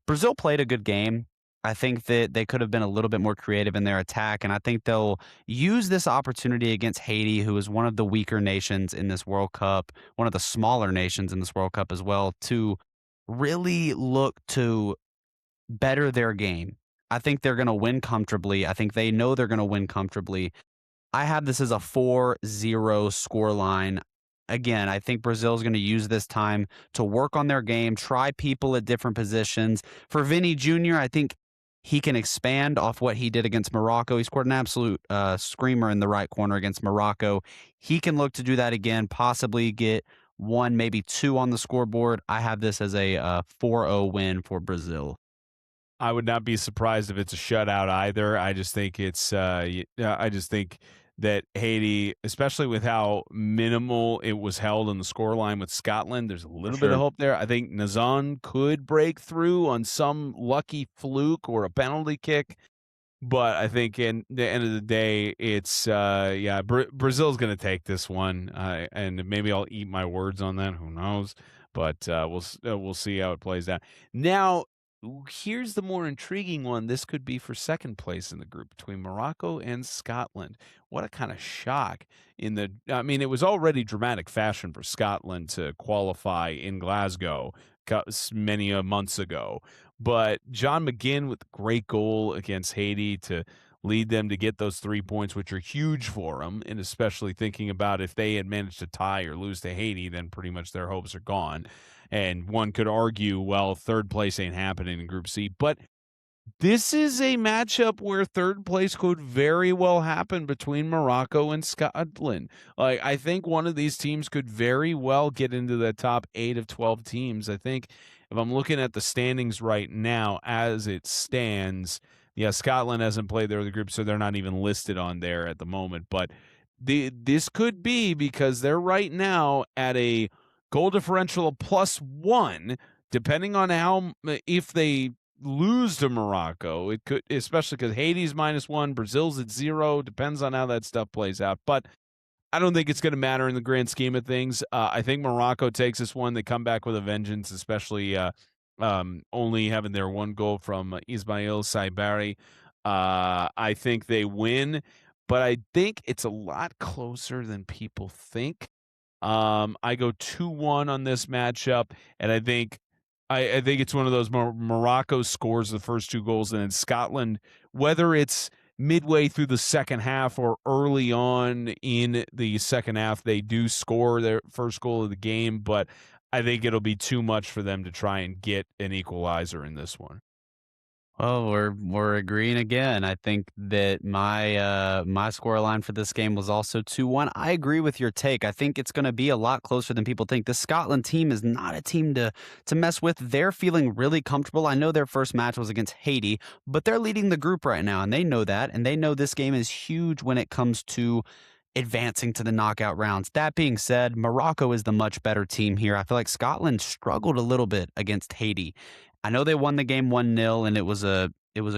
[SPEAKER 3] Brazil played a good game. I think that they could have been a little bit more creative in their attack, and I think they'll use this opportunity against Haiti, who is one of the weaker nations in this World Cup, one of the smaller nations in this World Cup as well, to really look to better their game. I think they're going to win comfortably. I think they know they're going to win comfortably. I have this as a 4-0 scoreline. Again, I think Brazil's going to use this time to work on their game, try people at different positions. For Vinny Jr., I think he can expand off what he did against Morocco. He scored an absolute screamer in the right corner against Morocco. He can look to do that again, possibly get one, maybe two on the scoreboard. I have this as a 4-0 win for Brazil.
[SPEAKER 1] I would not be surprised if it's a shutout either. I just think I just think that Haiti, especially with how minimal it was held in the scoreline with Scotland, there's a little bit of hope there. I think Nazan could break through on some lucky fluke or a penalty kick. But I think in the end of the day, it's Brazil's going to take this one, and maybe I'll eat my words on that. Who knows? But we'll see how it plays out. Now, here's the more intriguing one. This could be for second place in the group between Morocco and Scotland. What a kind of shock I mean, it was already dramatic fashion for Scotland to qualify in Glasgow many months ago. But John McGinn with a great goal against Haiti to lead them to get those 3 points, which are huge for them, and especially thinking about if they had managed to tie or lose to Haiti, then pretty much their hopes are gone. And one could argue, well, third place ain't happening in Group C. But this is a matchup where third place could very well happen between Morocco and Scotland. Like, I think one of these teams could very well get into the top 8 of 12 teams. I think if I'm looking at the standings right now as it stands, yeah, Scotland hasn't played their other group, so they're not even listed on there at the moment. But this could be because they're right now at a goal differential of +1, depending on if they lose to Morocco. It could, especially because Haiti's -1, Brazil's at 0. Depends on how that stuff plays out. But I don't think it's going to matter in the grand scheme of things. I think Morocco takes this one. They come back with a vengeance, especially only having their one goal from Ismail Saibari. I think they win, but I think it's a lot closer than people think. I go 2-1 on this matchup, and I think it's one of those Morocco scores the first 2 goals, and then Scotland, whether it's midway through the second half or early on in the second half, they do score their first goal of the game, but I think it'll be too much for them to try and get an equalizer in this one.
[SPEAKER 3] Well, we're agreeing again. I think that my score line for this game was also 2-1. I agree with your take. I think it's going to be a lot closer than people think. The Scotland team is not a team to mess with. They're feeling really comfortable. I know their first match was against Haiti, but they're leading the group right now, and they know that, and they know this game is huge when it comes to advancing to the knockout rounds. That being said, Morocco is the much better team here. I feel like Scotland struggled a little bit against Haiti. I know they won the game 1-0, and it was a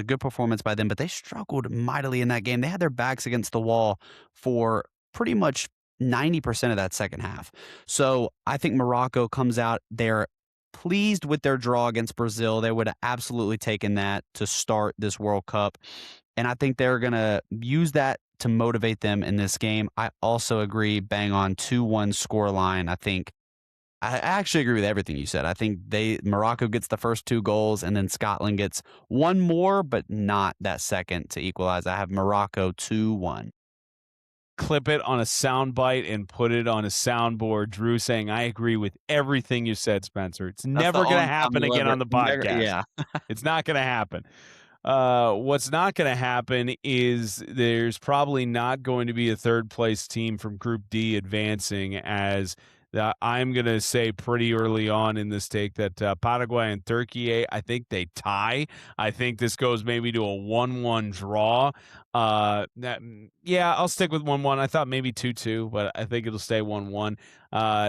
[SPEAKER 3] good performance by them, but they struggled mightily in that game. They had their backs against the wall for pretty much 90% of that second half. So I think Morocco comes out. They're pleased with their draw against Brazil. They would have absolutely taken that to start this World Cup. And I think they're going to use that to motivate them in this game. I also agree, bang on 2-1 scoreline. I actually agree with everything you said. I think Morocco gets the first 2 goals, and then Scotland gets one more, but not that second to equalize. I have Morocco 2-1.
[SPEAKER 1] Clip it on a soundbite and put it on a soundboard. Drew saying, I agree with everything you said, Spencer. It's never going to happen again on the podcast.
[SPEAKER 3] Yeah.
[SPEAKER 1] It's not going to happen. What's not going to happen is there's probably not going to be a third place team from Group D advancing, as I'm going to say pretty early on in this take that Paraguay and Turkey, I think they tie. I think this goes maybe to a 1-1 draw. I'll stick with 1-1. I thought maybe 2-2, but I think it'll stay 1-1.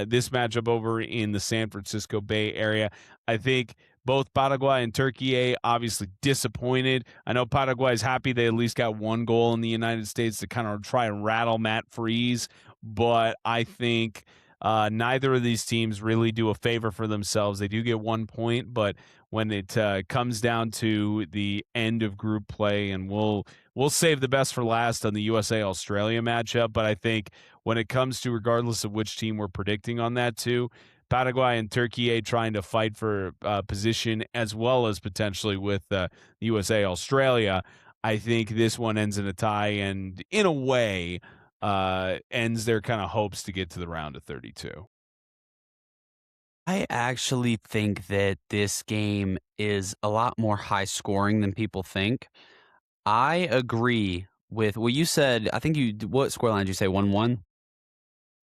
[SPEAKER 1] This matchup over in the San Francisco Bay Area, I think both Paraguay and Turkey obviously disappointed. I know Paraguay is happy they at least got one goal in the United States to kind of try and rattle Matt Freeze, but I think neither of these teams really do a favor for themselves. They do get 1 point, but when it comes down to the end of group play, and we'll save the best for last on the USA-Australia matchup, but I think when it comes to, regardless of which team we're predicting on that too, Paraguay and Turkey trying to fight for position as well as potentially with the USA-Australia, I think this one ends in a tie and in a way ends their kind of hopes to get to the round of 32.
[SPEAKER 3] I actually think that this game is a lot more high scoring than people think. I agree with what you said. I think what scoreline did you say? 1-1?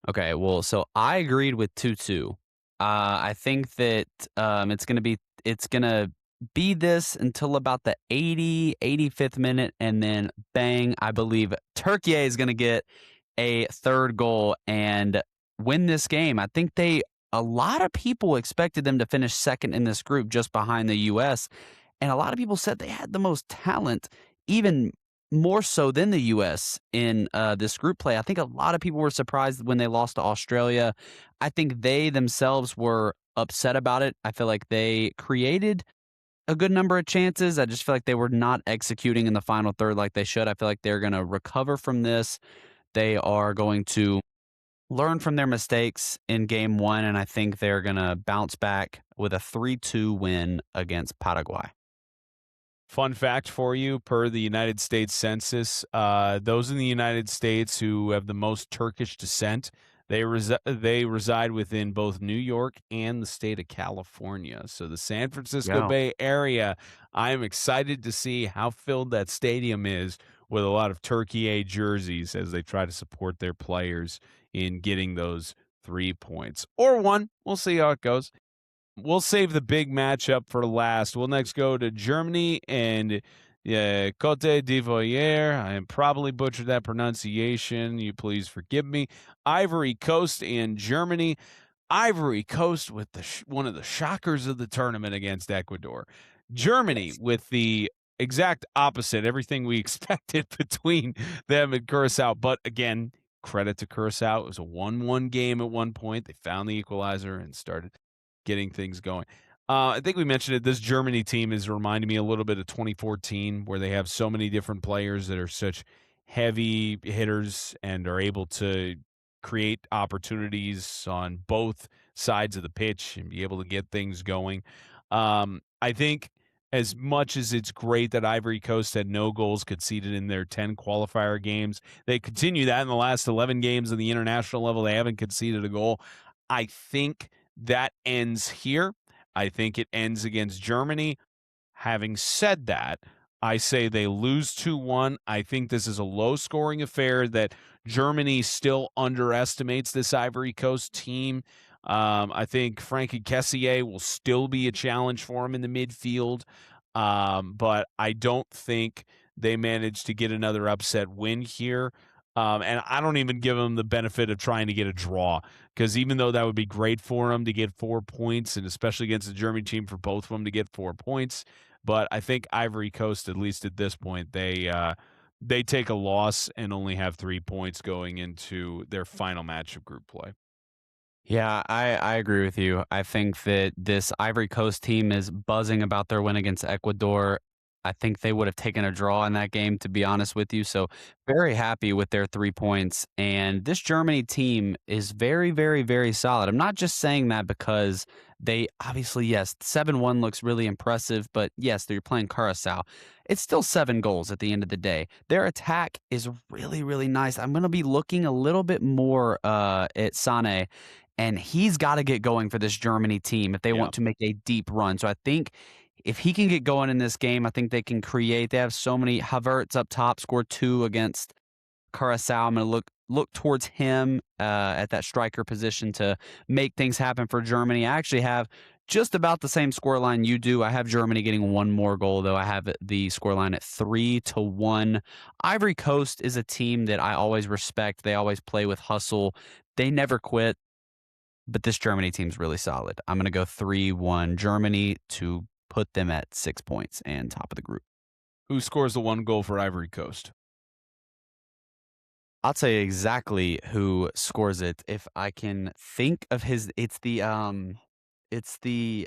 [SPEAKER 3] Okay, well, so I agreed with 2-2. I think that it's gonna be this until about the 85th minute, and then bang, I believe Turkey is gonna get a third goal and win this game. I think a lot of people expected them to finish second in this group just behind the U.S., and a lot of people said they had the most talent, even more so than the U.S. in this group play. I think a lot of people were surprised when they lost to Australia. I think they themselves were upset about it. I feel like they created a good number of chances. I just feel like they were not executing in the final third like they should. I feel like they're going to recover from this. They are going to learn from their mistakes in game one, and I think they're going to bounce back with a 3-2 win against Paraguay.
[SPEAKER 1] Fun fact for you, per the United States Census, those in the United States who have the most Turkish descent, they reside within both New York and the state of California. So the San Francisco Bay Area, I am excited to see how filled that stadium is with a lot of Turkey jerseys as they try to support their players in getting those 3 points. Or one. We'll see how it goes. We'll save the big matchup for last. We'll next go to Germany and Côte d'Ivoire. I am probably butchered that pronunciation. You please forgive me. Ivory Coast and Germany. Ivory Coast with one of the shockers of the tournament against Ecuador. Germany with the exact opposite. Everything we expected between them and Curacao. But again, credit to Curacao. It was a 1-1 game at one point. They found the equalizer and started getting things going. I think we mentioned it. This Germany team is reminding me a little bit of 2014, where they have so many different players that are such heavy hitters and are able to create opportunities on both sides of the pitch and be able to get things going. I think as much as it's great that Ivory Coast had no goals conceded in their 10 qualifier games, they continue that in the last 11 games of the international level. They haven't conceded a goal. I think that ends here. I think it ends against Germany. Having said that, I say they lose 2-1. I think this is a low-scoring affair that Germany still underestimates this Ivory Coast team. I think Frankie Kessié will still be a challenge for him in the midfield, but I don't think they managed to get another upset win here. And I don't even give them the benefit of trying to get a draw, because even though that would be great for them to get 4 points, and especially against the German team for both of them to get 4 points, but I think Ivory Coast, at least at this point, they take a loss and only have 3 points going into their final match of group play.
[SPEAKER 3] Yeah, I agree with you. I think that this Ivory Coast team is buzzing about their win against Ecuador. I think they would have taken a draw in that game, to be honest with you. So very happy with their 3 points. And this Germany team is very, very, very solid. I'm not just saying that because they obviously, yes, 7-1 looks really impressive, but yes, they're playing Curacao. It's still 7 goals at the end of the day. Their attack is really, really nice. I'm going to be looking a little bit more at Sane, and he's got to get going for this Germany team if they want to make a deep run. So I think if he can get going in this game, I think they can create. They have so many. Havertz up top scored 2 against Curacao. I'm going to look towards him at that striker position to make things happen for Germany. I actually have just about the same scoreline you do. I have Germany getting 1 more goal, though. I have the scoreline at 3-1. Ivory Coast is a team that I always respect. They always play with hustle. They never quit. But this Germany team's really solid. I'm going to go 3-1 Germany to put them at 6 points and top of the group.
[SPEAKER 1] Who scores the one goal for Ivory Coast?
[SPEAKER 3] I'll tell you exactly who scores it if I can think of his.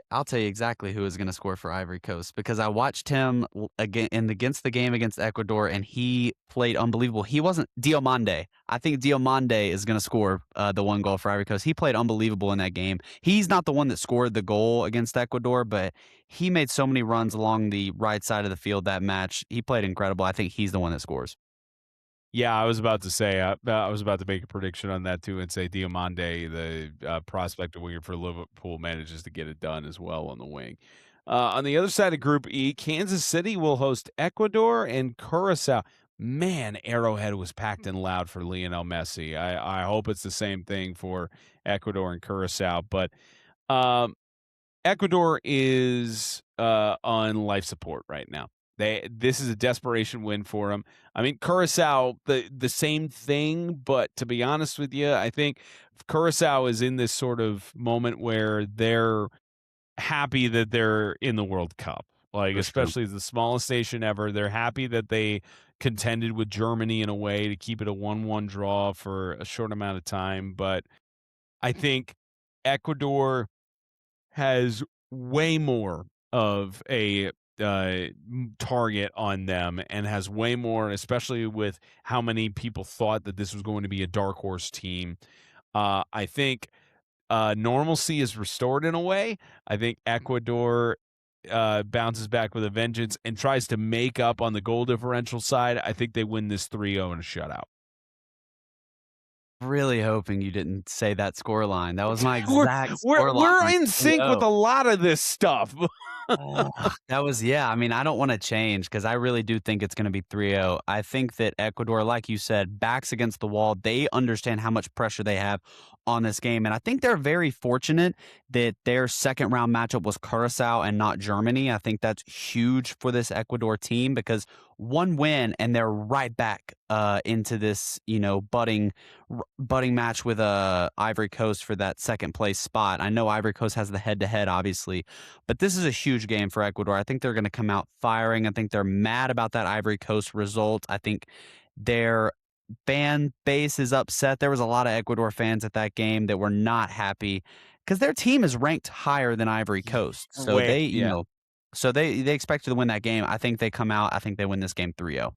[SPEAKER 3] I'll tell you exactly who is going to score for Ivory Coast because I watched him against the game against Ecuador, and he played unbelievable. He wasn't Diomande. I think Diomande is going to score the one goal for Ivory Coast. He played unbelievable in that game. He's not the one that scored the goal against Ecuador, but he made so many runs along the right side of the field that match. He played incredible. I think he's the one that scores.
[SPEAKER 1] Yeah, I was about to say, I was about to make a prediction on that too and say Diomande, the prospect of winger for Liverpool, manages to get it done as well on the wing. On the other side of Group E, Kansas City will host Ecuador and Curacao. Man, Arrowhead was packed and loud for Lionel Messi. I hope it's the same thing for Ecuador and Curacao. But Ecuador is on life support right now. This is a desperation win for them. I mean, Curacao, the same thing, but to be honest with you, I think Curacao is in this sort of moment where they're happy that they're in the World Cup. Like, especially as the smallest nation ever, they're happy that they contended with Germany in a way to keep it a 1-1 draw for a short amount of time. But I think Ecuador has way more of a target on them and has way more, especially with how many people thought that this was going to be a dark horse team. I think normalcy is restored in a way. I think Ecuador bounces back with a vengeance and tries to make up on the goal differential side. I think they win this 3-0 in a shutout.
[SPEAKER 3] Really hoping you didn't say that scoreline. That was my exact scoreline.
[SPEAKER 1] We're in sync with a lot of this stuff.
[SPEAKER 3] That was, I mean, I don't want to change because I really do think it's going to be 3-0. I think that Ecuador, like you said, backs against the wall. They understand how much pressure they have on this game. And I think they're very fortunate that their second round matchup was Curacao and not Germany. I think that's huge for this Ecuador team because one win and they're right back into this, budding match with Ivory Coast for that second place spot. I know Ivory Coast has the head-to-head, obviously, but this is a huge game for Ecuador. I think they're going to come out firing. I think they're mad about that Ivory Coast result. I think their fan base is upset. There was a lot of Ecuador fans at that game that were not happy because their team is ranked higher than Ivory Coast. So they expected to win that game. I think they come out. I think they win this game 3-0.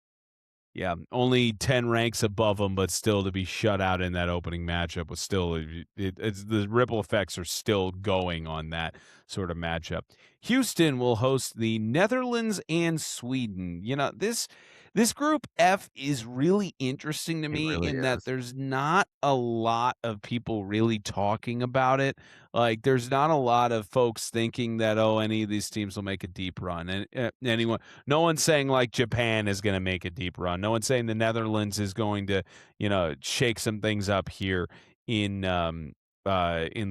[SPEAKER 1] Yeah, only 10 ranks above them, but still to be shut out in that opening matchup was still it's the ripple effects are still going on that sort of matchup. Houston will host the Netherlands and Sweden. This group F is really interesting to me that there's not a lot of people really talking about it. Like, there's not a lot of folks thinking that, any of these teams will make a deep run. And no one's saying like Japan is going to make a deep run. No one's saying the Netherlands is going to, shake some things up here in the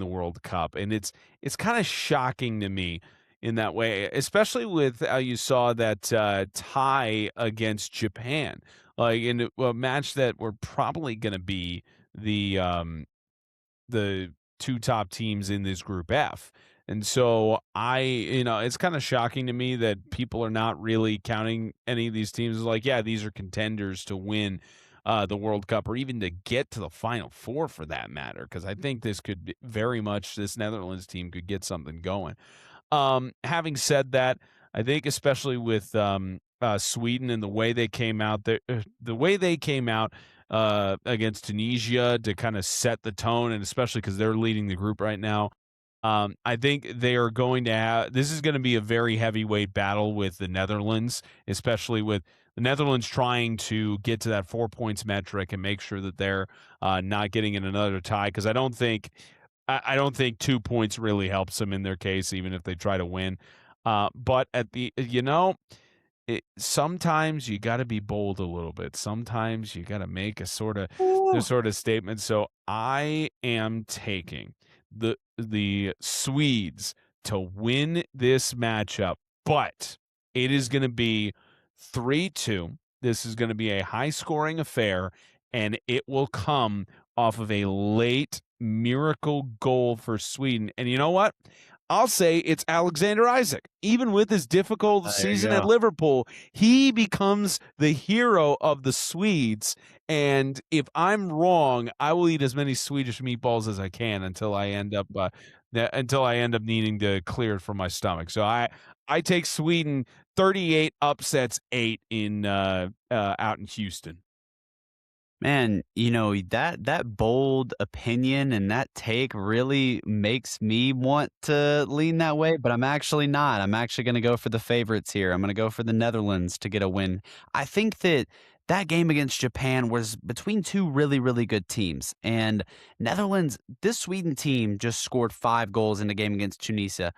[SPEAKER 1] World Cup. And it's kind of shocking to me in that way, especially with how you saw that tie against Japan, like in a match that were probably going to be the two top teams in this Group F. And so it's kind of shocking to me that people are not really counting any of these teams as like, yeah, these are contenders to win the World Cup or even to get to the Final Four for that matter, because I think this Netherlands team could get something going. Having said that, I think especially with Sweden and the way they came out, against Tunisia to kind of set the tone, and especially because they're leading the group right now, I think they are going to have. This is going to be a very heavyweight battle with the Netherlands, especially with the Netherlands trying to get to that 4 points metric and make sure that they're not getting in another tie. Because I don't think 2 points really helps them in their case, even if they try to win. But at the, sometimes you got to be bold a little bit. Sometimes you got to make a sort of statement. So I am taking the Swedes to win this matchup, but it is going to be 3-2. This is going to be a high-scoring affair, and it will come off of a late miracle goal for Sweden. And you know what? I'll say it's Alexander Isak. Even with his difficult season at
[SPEAKER 3] go.
[SPEAKER 1] Liverpool, he becomes the hero of the Swedes. And if I'm wrong, I will eat as many Swedish meatballs as I can until I end up needing to clear it from my stomach. So I take Sweden 38 upsets 8 in out in Houston.
[SPEAKER 3] Man, that bold opinion and that take really makes me want to lean that way, but I'm actually not. I'm actually going to go for the favorites here. I'm going to go for the Netherlands to get a win. I think that game against Japan was between two really, really good teams. And Netherlands, this Sweden team just scored 5 goals in the game against Tunisia.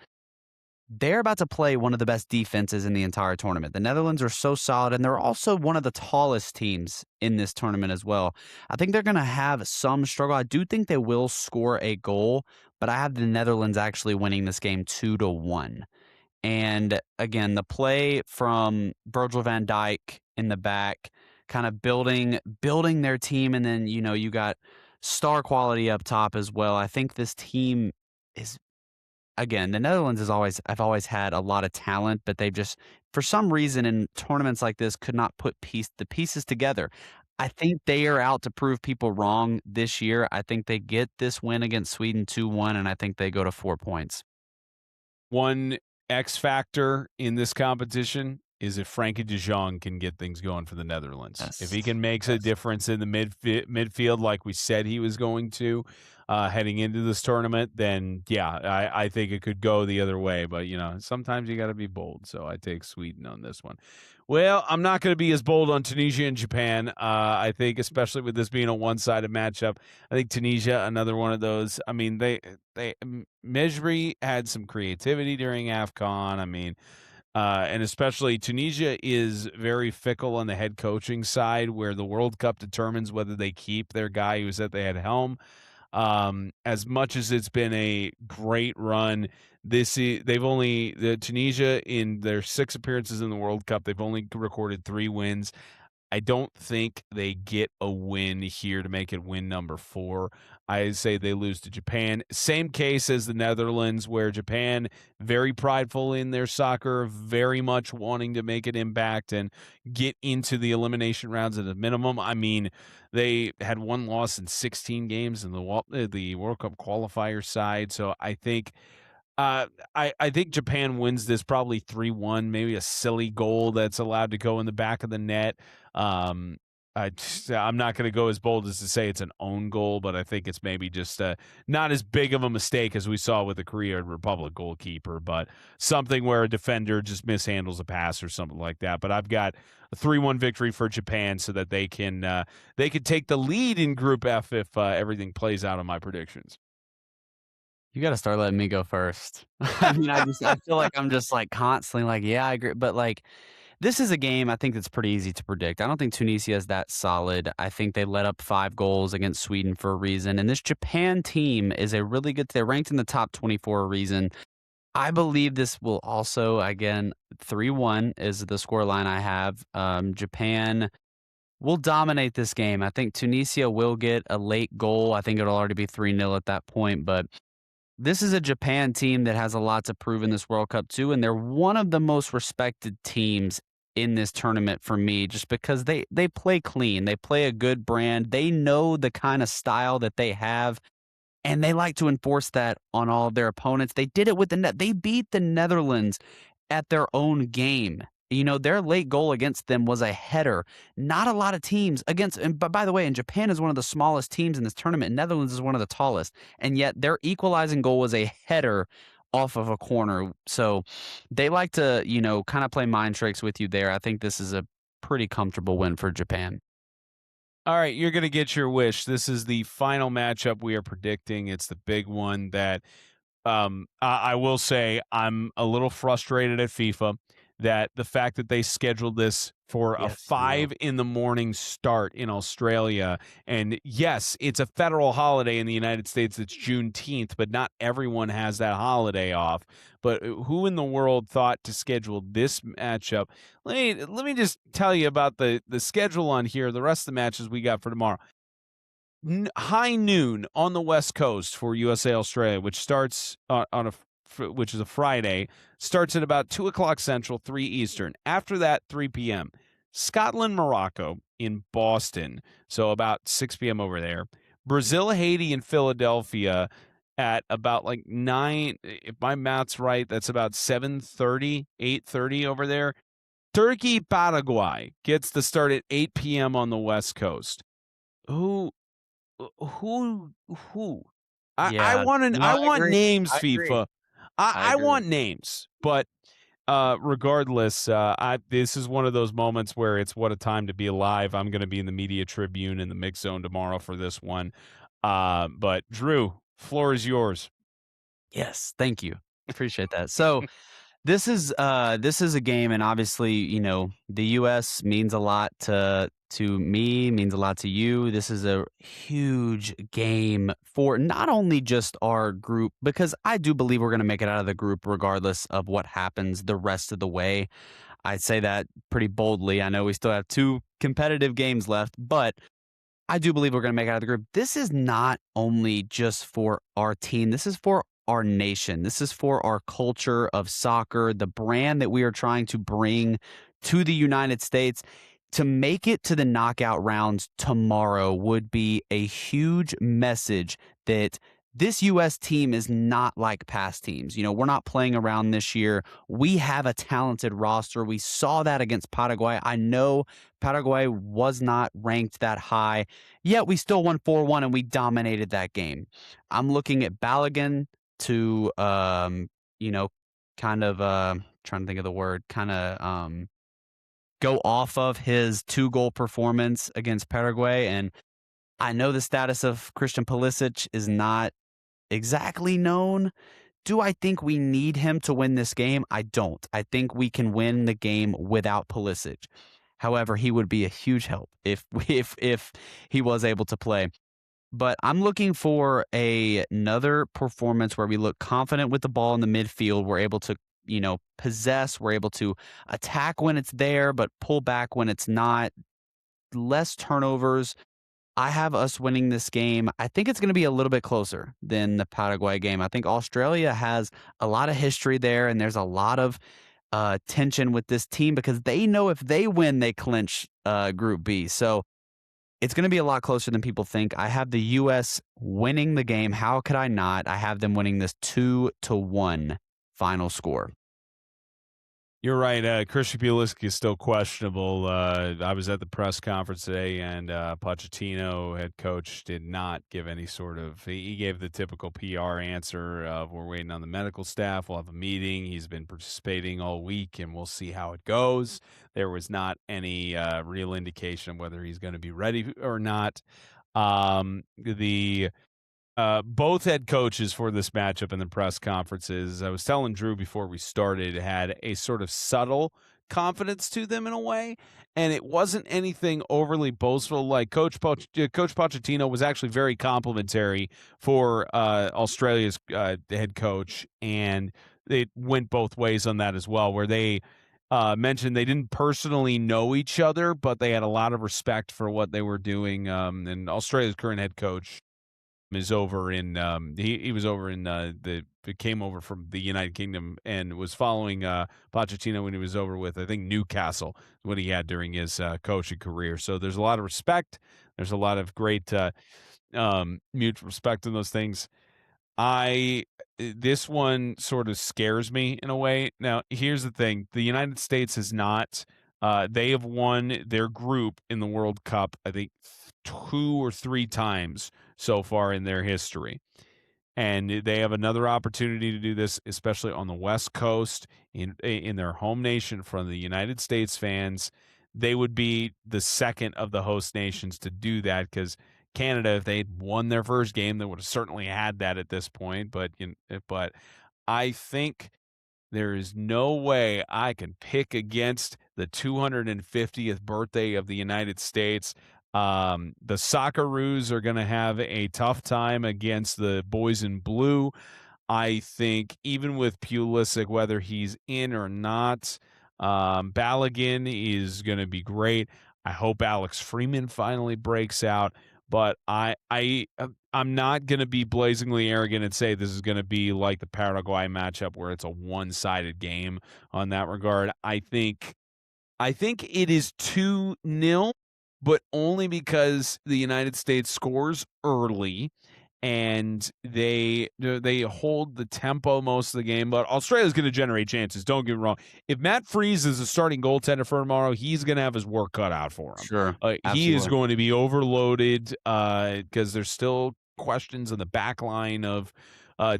[SPEAKER 3] They're about to play one of the best defenses in the entire tournament. The Netherlands are so solid, and they're also one of the tallest teams in this tournament as well. I think they're going to have some struggle. I do think they will score a goal, but I have the Netherlands actually winning this game 2-1. And again, the play from Virgil van Dijk in the back, kind of building their team, and then you got star quality up top as well. I think this team is. Again, the Netherlands I've always had a lot of talent, but they've just, for some reason in tournaments like this, could not put the pieces together. I think they are out to prove people wrong this year. I think they get this win against Sweden 2-1, and I think they go to 4 points.
[SPEAKER 1] One X factor in this competition is if Frankie de Jong can get things going for the Netherlands.
[SPEAKER 3] Yes.
[SPEAKER 1] If he can make a difference in the midfield like we said he was going to heading into this tournament, then yeah, I think it could go the other way. But, sometimes you got to be bold. So I take Sweden on this one. Well, I'm not going to be as bold on Tunisia and Japan. I think, especially with this being a one-sided matchup, I think Tunisia, another one of those. I mean, Mejbri had some creativity during AFCON. I mean, and especially Tunisia is very fickle on the head coaching side, where the World Cup determines whether they keep their guy who's at the head helm. As much as it's been a great run, Tunisia in their 6 appearances in the World Cup, they've only recorded 3 wins. I don't think they get a win here to make it win number 4. I say they lose to Japan. Same case as the Netherlands, where Japan, very prideful in their soccer, very much wanting to make an impact and get into the elimination rounds at a minimum. I mean, they had 1 loss in 16 games in the World Cup qualifier side. So I think I think Japan wins this probably 3-1, maybe a silly goal that's allowed to go in the back of the net. I'm not going to go as bold as to say it's an own goal, but I think it's maybe just not as big of a mistake as we saw with the Korea Republic goalkeeper, but something where a defender just mishandles a pass or something like that. But I've got a 3-1 victory for Japan so that they can take the lead in Group F if everything plays out on my predictions.
[SPEAKER 3] You got to start letting me go first. I mean, I feel like I'm just constantly yeah, I agree. But this is a game I think that's pretty easy to predict. I don't think Tunisia is that solid. I think they let up 5 goals against Sweden for a reason. And this Japan team is a really good, they're ranked in the top 20 for a reason. I believe this will also, again, 3-1 is the scoreline I have. Japan will dominate this game. I think Tunisia will get a late goal. I think it'll already be 3-0 at that point, but this is a Japan team that has a lot to prove in this World Cup too, and they're one of the most respected teams in this tournament for me, just because they play clean. They play a good brand. They know the kind of style that they have, and they like to enforce that on all of their opponents. They did it with they beat the Netherlands at their own game. Their late goal against them was a header. Not a lot of teams but by the way, and Japan is one of the smallest teams in this tournament. And Netherlands is one of the tallest. And yet their equalizing goal was a header off of a corner. So they like to, kind of play mind tricks with you there. I think this is a pretty comfortable win for Japan.
[SPEAKER 1] All right, you're going to get your wish. This is the final matchup we are predicting. It's the big one that I will say I'm a little frustrated at FIFA that the fact that they scheduled this for a 5 a.m. start in Australia. And yes, it's a federal holiday in the United States. It's Juneteenth, but not everyone has that holiday off. But who in the world thought to schedule this matchup? Let me just tell you about the schedule on here. The rest of the matches we got for tomorrow. High noon on the West Coast for USA Australia, which starts on a which is a Friday, starts at about 2 o'clock Central, 3 Eastern. After that, 3 p.m. Scotland, Morocco in Boston, so about 6 p.m. over there. Brazil, Haiti, and Philadelphia at about like 9, if my math's right, that's about 7:30, 8:30 over there. Turkey, Paraguay gets the start at 8 p.m. on the West Coast. Who? I
[SPEAKER 3] Yeah.
[SPEAKER 1] want
[SPEAKER 3] No,
[SPEAKER 1] I
[SPEAKER 3] I
[SPEAKER 1] want
[SPEAKER 3] agree.
[SPEAKER 1] names,
[SPEAKER 3] I agree.
[SPEAKER 1] FIFA.
[SPEAKER 3] I
[SPEAKER 1] I
[SPEAKER 3] agree.
[SPEAKER 1] want names, but regardless, this is one of those moments where it's what a time to be alive. I'm going to be in the Media Tribune in the Mix Zone tomorrow for this one. But Drew, floor is yours.
[SPEAKER 3] Yes, thank you. Appreciate that. So this is a game, and obviously, the U.S. means a lot to me, means a lot to you. This is a huge game for not only just our group, because I do believe we're going to make it out of the group regardless of what happens the rest of the way. I'd say that pretty boldly. I know we still have 2 competitive games left, but I do believe we're going to make it out of the group. This is not only just for our team. This is for our nation. This is for our culture of soccer, the brand that we are trying to bring to the United States. To make it to the knockout rounds tomorrow would be a huge message that this U.S. team is not like past teams. We're not playing around this year. We have a talented roster. We saw that against Paraguay. I know Paraguay was not ranked that high, yet we still won 4-1 and we dominated that game. I'm looking at Balogun to, kind of, trying to think of the word, go off of his 2-goal performance against Paraguay. And I know the status of Christian Pulisic is not exactly known. Do I think we need him to win this game? I don't. I think we can win the game without Pulisic. However, he would be a huge help if he was able to play. But I'm looking for another performance where we look confident with the ball in the midfield. We're able to, possess. We're able to attack when it's there, but pull back when it's not. Less turnovers. I have us winning this game. I think it's going to be a little bit closer than the Paraguay game. I think Australia has a lot of history there, and there's a lot of tension with this team because they know if they win, they clinch Group B. So it's going to be a lot closer than people think. I have the U.S. winning the game. How could I not? I have them winning this 2-1 final score.
[SPEAKER 1] You're right. Christian Pulisic is still questionable. I was at the press conference today, and Pochettino, head coach, did not give any sort of. He gave the typical PR answer of "We're waiting on the medical staff. We'll have a meeting." He's been participating all week, and we'll see how it goes. There was not any real indication of whether he's going to be ready or not. Both head coaches for this matchup in the press conferences, I was telling Drew before we started, had a sort of subtle confidence to them in a way, and it wasn't anything overly boastful. Like Coach Pochettino was actually very complimentary for Australia's head coach, and it went both ways on that as well, where they mentioned they didn't personally know each other, but they had a lot of respect for what they were doing. And Australia's current head coach is over in he was over in came over from the United Kingdom and was following Pochettino when he was over with, I think, Newcastle, what he had during his coaching career. So there's a lot of respect. There's a lot of great mutual respect in those things. This one sort of scares me in a way. Now, here's the thing. The United States has not they have won their group in the World Cup, I think 2 or 3 times so far in their history. And they have another opportunity to do this, especially on the West Coast in their home nation in front of the United States fans. They would be the second of the host nations to do that because Canada, if they'd won their first game, they would have certainly had that at this point. But I think there is no way I can pick against the 250th birthday of the United States. The Socceroos are going to have a tough time against the boys in blue. I think even with Pulisic, whether he's in or not, Balogun is going to be great. I hope Alex Freeman finally breaks out. But I'm not going to be blazingly arrogant and say this is going to be like the Paraguay matchup where it's a one-sided game on that regard. I think it is 2-0, but only because the United States scores early and they hold the tempo most of the game. But Australia's going to generate chances. Don't get me wrong. If Matt Freese is a starting goaltender for tomorrow, he's going to have his work cut out for him.
[SPEAKER 3] Sure,
[SPEAKER 1] he is
[SPEAKER 3] absolutely.
[SPEAKER 1] going to be overloaded because there's still questions in the back line of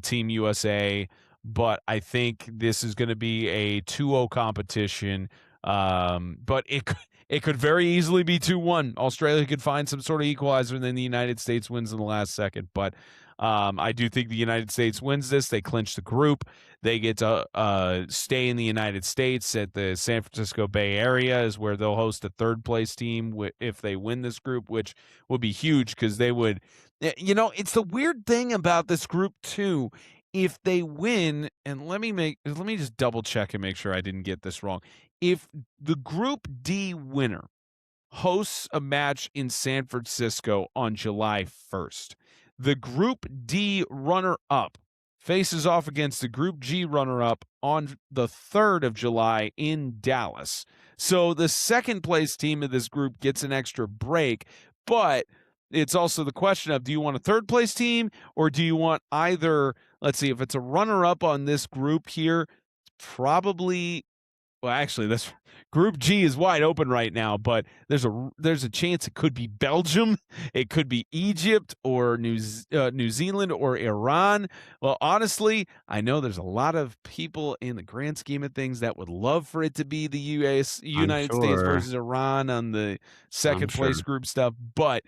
[SPEAKER 1] Team USA. But I think this is going to be a 2-0 competition. But it could very easily be 2-1. Australia could find some sort of equalizer, and then the United States wins in the last second. But I do think the United States wins this. They clinch the group. They get to stay in the United States at the San Francisco Bay Area is where they'll host a third-place team if they win this group, which would be huge because they would – it's the weird thing about this group, too. If they win, and let me just double-check and make sure I didn't get this wrong. If the Group D winner hosts a match in San Francisco on July 1st, the Group D runner-up faces off against the Group G runner-up on the 3rd of July in Dallas. So the second-place team of this group gets an extra break, but it's also the question of, do you want a third-place team or do you want either, let's see, if it's a runner-up on this group here, probably... Well, actually, this Group G is wide open right now, but there's a chance it could be Belgium, it could be Egypt or New Zealand or Iran. Well, honestly, I know there's a lot of people in the grand scheme of things that would love for it to be the United States
[SPEAKER 3] sure.
[SPEAKER 1] versus Iran on the
[SPEAKER 3] I'm
[SPEAKER 1] second
[SPEAKER 3] sure.
[SPEAKER 1] place group stuff, but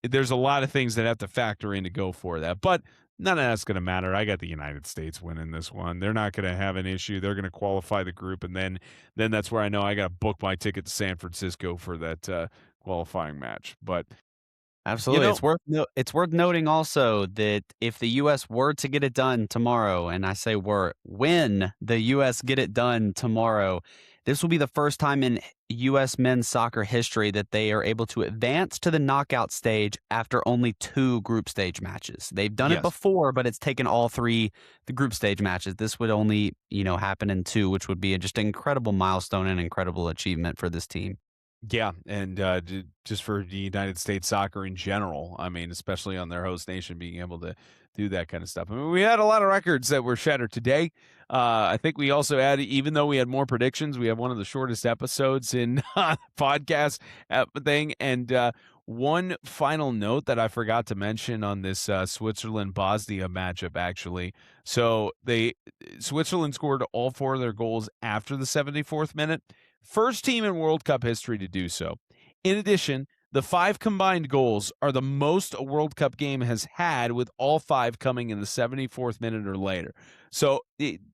[SPEAKER 1] there's a lot of things that have to factor in to go for that. But none of that's going to matter. I got the United States winning this one. They're not going to have an issue. They're going to qualify the group, and then that's where I know I got to book my ticket to San Francisco for that qualifying match. But
[SPEAKER 3] Absolutely.
[SPEAKER 1] know,
[SPEAKER 3] It's worth noting also that if the U.S. were to get it done tomorrow, and I say when the U.S. get it done tomorrow, this will be the first time in U.S. men's soccer history that they are able to advance to the knockout stage after only 2 group stage matches. They've done it
[SPEAKER 1] yes.
[SPEAKER 3] before, but it's taken all 3 the group stage matches. This would only, happen in 2, which would be just an incredible milestone and incredible achievement for this team.
[SPEAKER 1] Yeah, and just for the United States soccer in general, I mean, especially on their host nation, being able to do that kind of stuff. I mean, we had a lot of records that were shattered today. I think we also had, even though we had more predictions, we have one of the shortest episodes in podcast thing. And one final note that I forgot to mention on this Switzerland-Bosnia matchup, actually. So Switzerland scored all 4 of their goals after the 74th minute. First team in World Cup history to do so. In addition, the 5 combined goals are the most a World Cup game has had, with all 5 coming in the 74th minute or later. So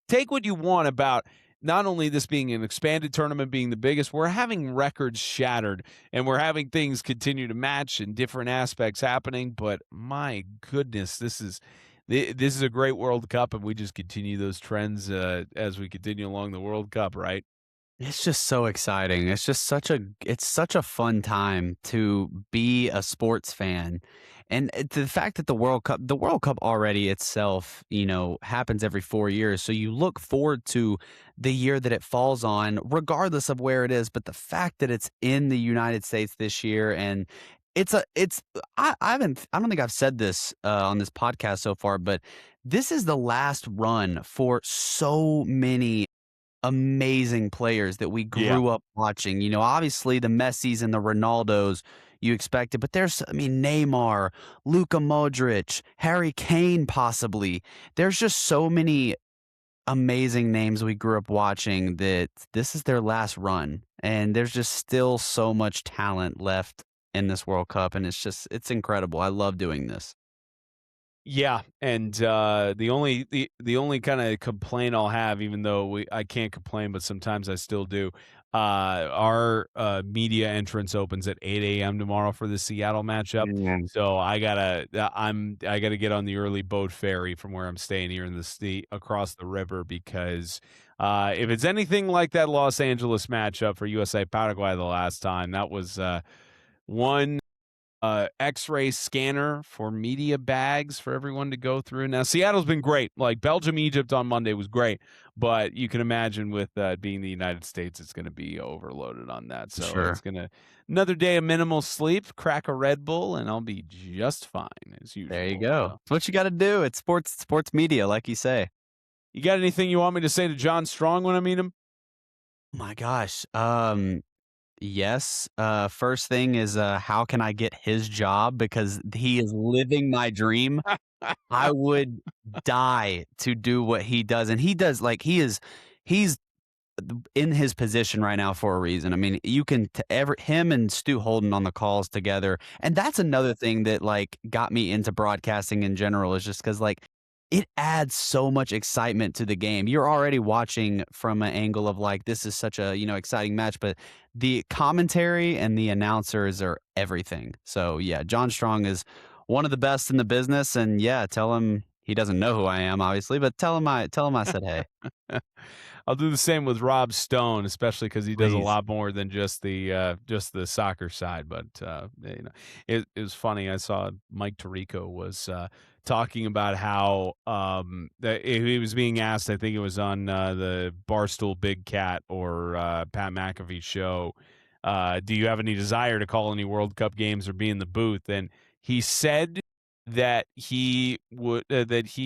[SPEAKER 1] take what you want about not only this being an expanded tournament, being the biggest, we're having records shattered and we're having things continue to match and different aspects happening. But my goodness, this is a great World Cup, and we just continue those trends as we continue along the World Cup, right?
[SPEAKER 3] It's just so exciting. It's such a fun time to be a sports fan. And the fact that the World Cup already itself, happens every 4 years. So you look forward to the year that it falls on, regardless of where it is. But the fact that it's in the United States this year, and I don't think I've said this on this podcast so far, but this is the last run for so many amazing players that we grew up watching. Obviously the Messis and the Ronaldos you expected, but Neymar, Luka Modric, Harry Kane, possibly. There's just so many amazing names we grew up watching that this is their last run, and there's just still so much talent left in this World Cup, and it's incredible. I love doing this.
[SPEAKER 1] Yeah, and the only kind of complaint I'll have, even though I can't complain, but sometimes I still do. Our media entrance opens at 8 a.m. tomorrow for the Seattle matchup, so I gotta get on the early boat ferry from where I'm staying here in the across the river, because if it's anything like that Los Angeles matchup for USA Paraguay the last time, that was one X-ray scanner for media bags for everyone to go through. Now, Seattle's been great. Like Belgium, Egypt on Monday was great, but you can imagine with being the United States, it's going to be overloaded on that. So
[SPEAKER 3] Sure.
[SPEAKER 1] it's going to another day of minimal sleep, crack a Red Bull, and I'll be just fine as usual.
[SPEAKER 3] There you go.
[SPEAKER 1] So.
[SPEAKER 3] It's what you got to do. It's sports media, like you say.
[SPEAKER 1] You got anything you want me to say to John Strong when I meet him?
[SPEAKER 3] Oh my gosh. Yes. First thing is, how can I get his job? Because he is living my dream. I would die to do what he does. And he does, like, he's in his position right now for a reason. I mean, you can him and Stu Holden on the calls together. And that's another thing that like got me into broadcasting in general, is just because like it adds so much excitement to the game. You're already watching from an angle of like, this is such a, exciting match, but the commentary and the announcers are everything. So yeah, John Strong is one of the best in the business. And yeah, tell him he doesn't know who I am, obviously, but tell him I said, hey.
[SPEAKER 1] I'll do the same with Rob Stone, especially because he does a
[SPEAKER 3] Please.
[SPEAKER 1] lot more than just the soccer side. But it was funny. I saw Mike Tirico was talking about how that he was being asked. I think it was on the Barstool Big Cat or Pat McAfee show. Do you have any desire to call any World Cup games or be in the booth? And he said that he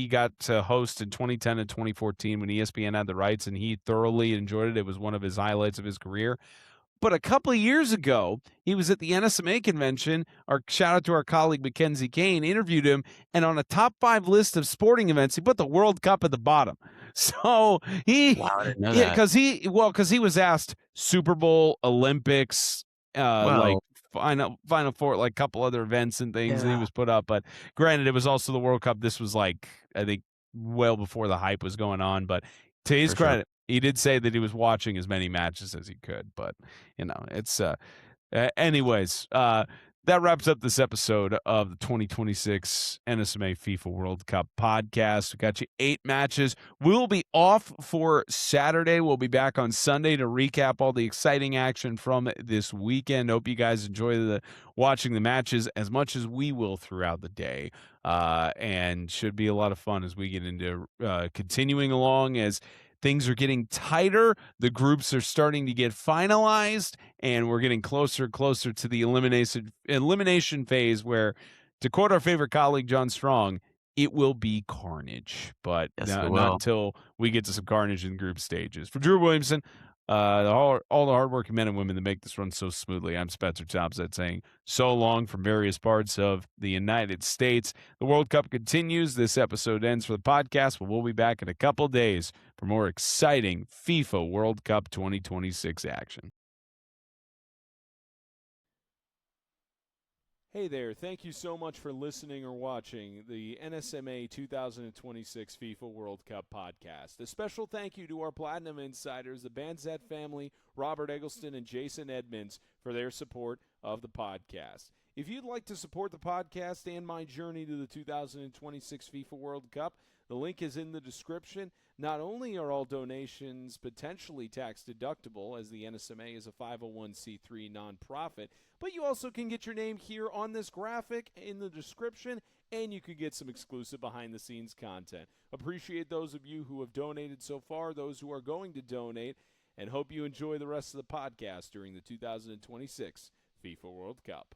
[SPEAKER 1] got to host in 2010 and 2014 when ESPN had the rights, and he thoroughly enjoyed it. It was one of his highlights of his career. But a couple of years ago, he was at the NSMA convention. Our shout out to our colleague Mackenzie Kane interviewed him, and on a top 5 list of sporting events, he put the World Cup at the bottom. So
[SPEAKER 3] Wow, I didn't know that.
[SPEAKER 1] because he was asked Super Bowl, Olympics, like Final Four, like a couple other events and things that he
[SPEAKER 3] Yeah.
[SPEAKER 1] was put up. But granted, it was also the World Cup. This was like, I think, well before the hype was going on. But to his
[SPEAKER 3] For sure.
[SPEAKER 1] credit, he did say that he was watching as many matches as he could. But it's anyways, that wraps up this episode of the 2026 NSMA FIFA World Cup podcast. We got you 8 matches. We'll be off for Saturday. We'll be back on Sunday to recap all the exciting action from this weekend. Hope you guys enjoy watching the matches as much as we will throughout the day. And should be a lot of fun as we get into continuing along as things are getting tighter. The groups are starting to get finalized, and we're getting closer and closer to the elimination phase where, to quote our favorite colleague, John Strong, it will be carnage. But
[SPEAKER 3] Yes,
[SPEAKER 1] not until we get to some carnage in group stages. For Drew Williamson, all the hardworking men and women that make this run so smoothly, I'm Spencer Townsend saying so long from various parts of the United States. The World Cup continues. This episode ends for the podcast, but we'll be back in a couple days for more exciting FIFA World Cup 2026 action. Hey there, thank you so much for listening or watching the NSMA 2026 FIFA World Cup podcast. A special thank you to our Platinum Insiders, the Banzet family, Robert Eggleston and Jason Edmonds, for their support of the podcast. If you'd like to support the podcast and my journey to the 2026 FIFA World Cup, the link is in the description. Not only are all donations potentially tax deductible, as the NSMA is a 501c3 nonprofit, but you also can get your name here on this graphic in the description, and you could get some exclusive behind-the-scenes content. Appreciate those of you who have donated so far, those who are going to donate, and hope you enjoy the rest of the podcast during the 2026 FIFA World Cup.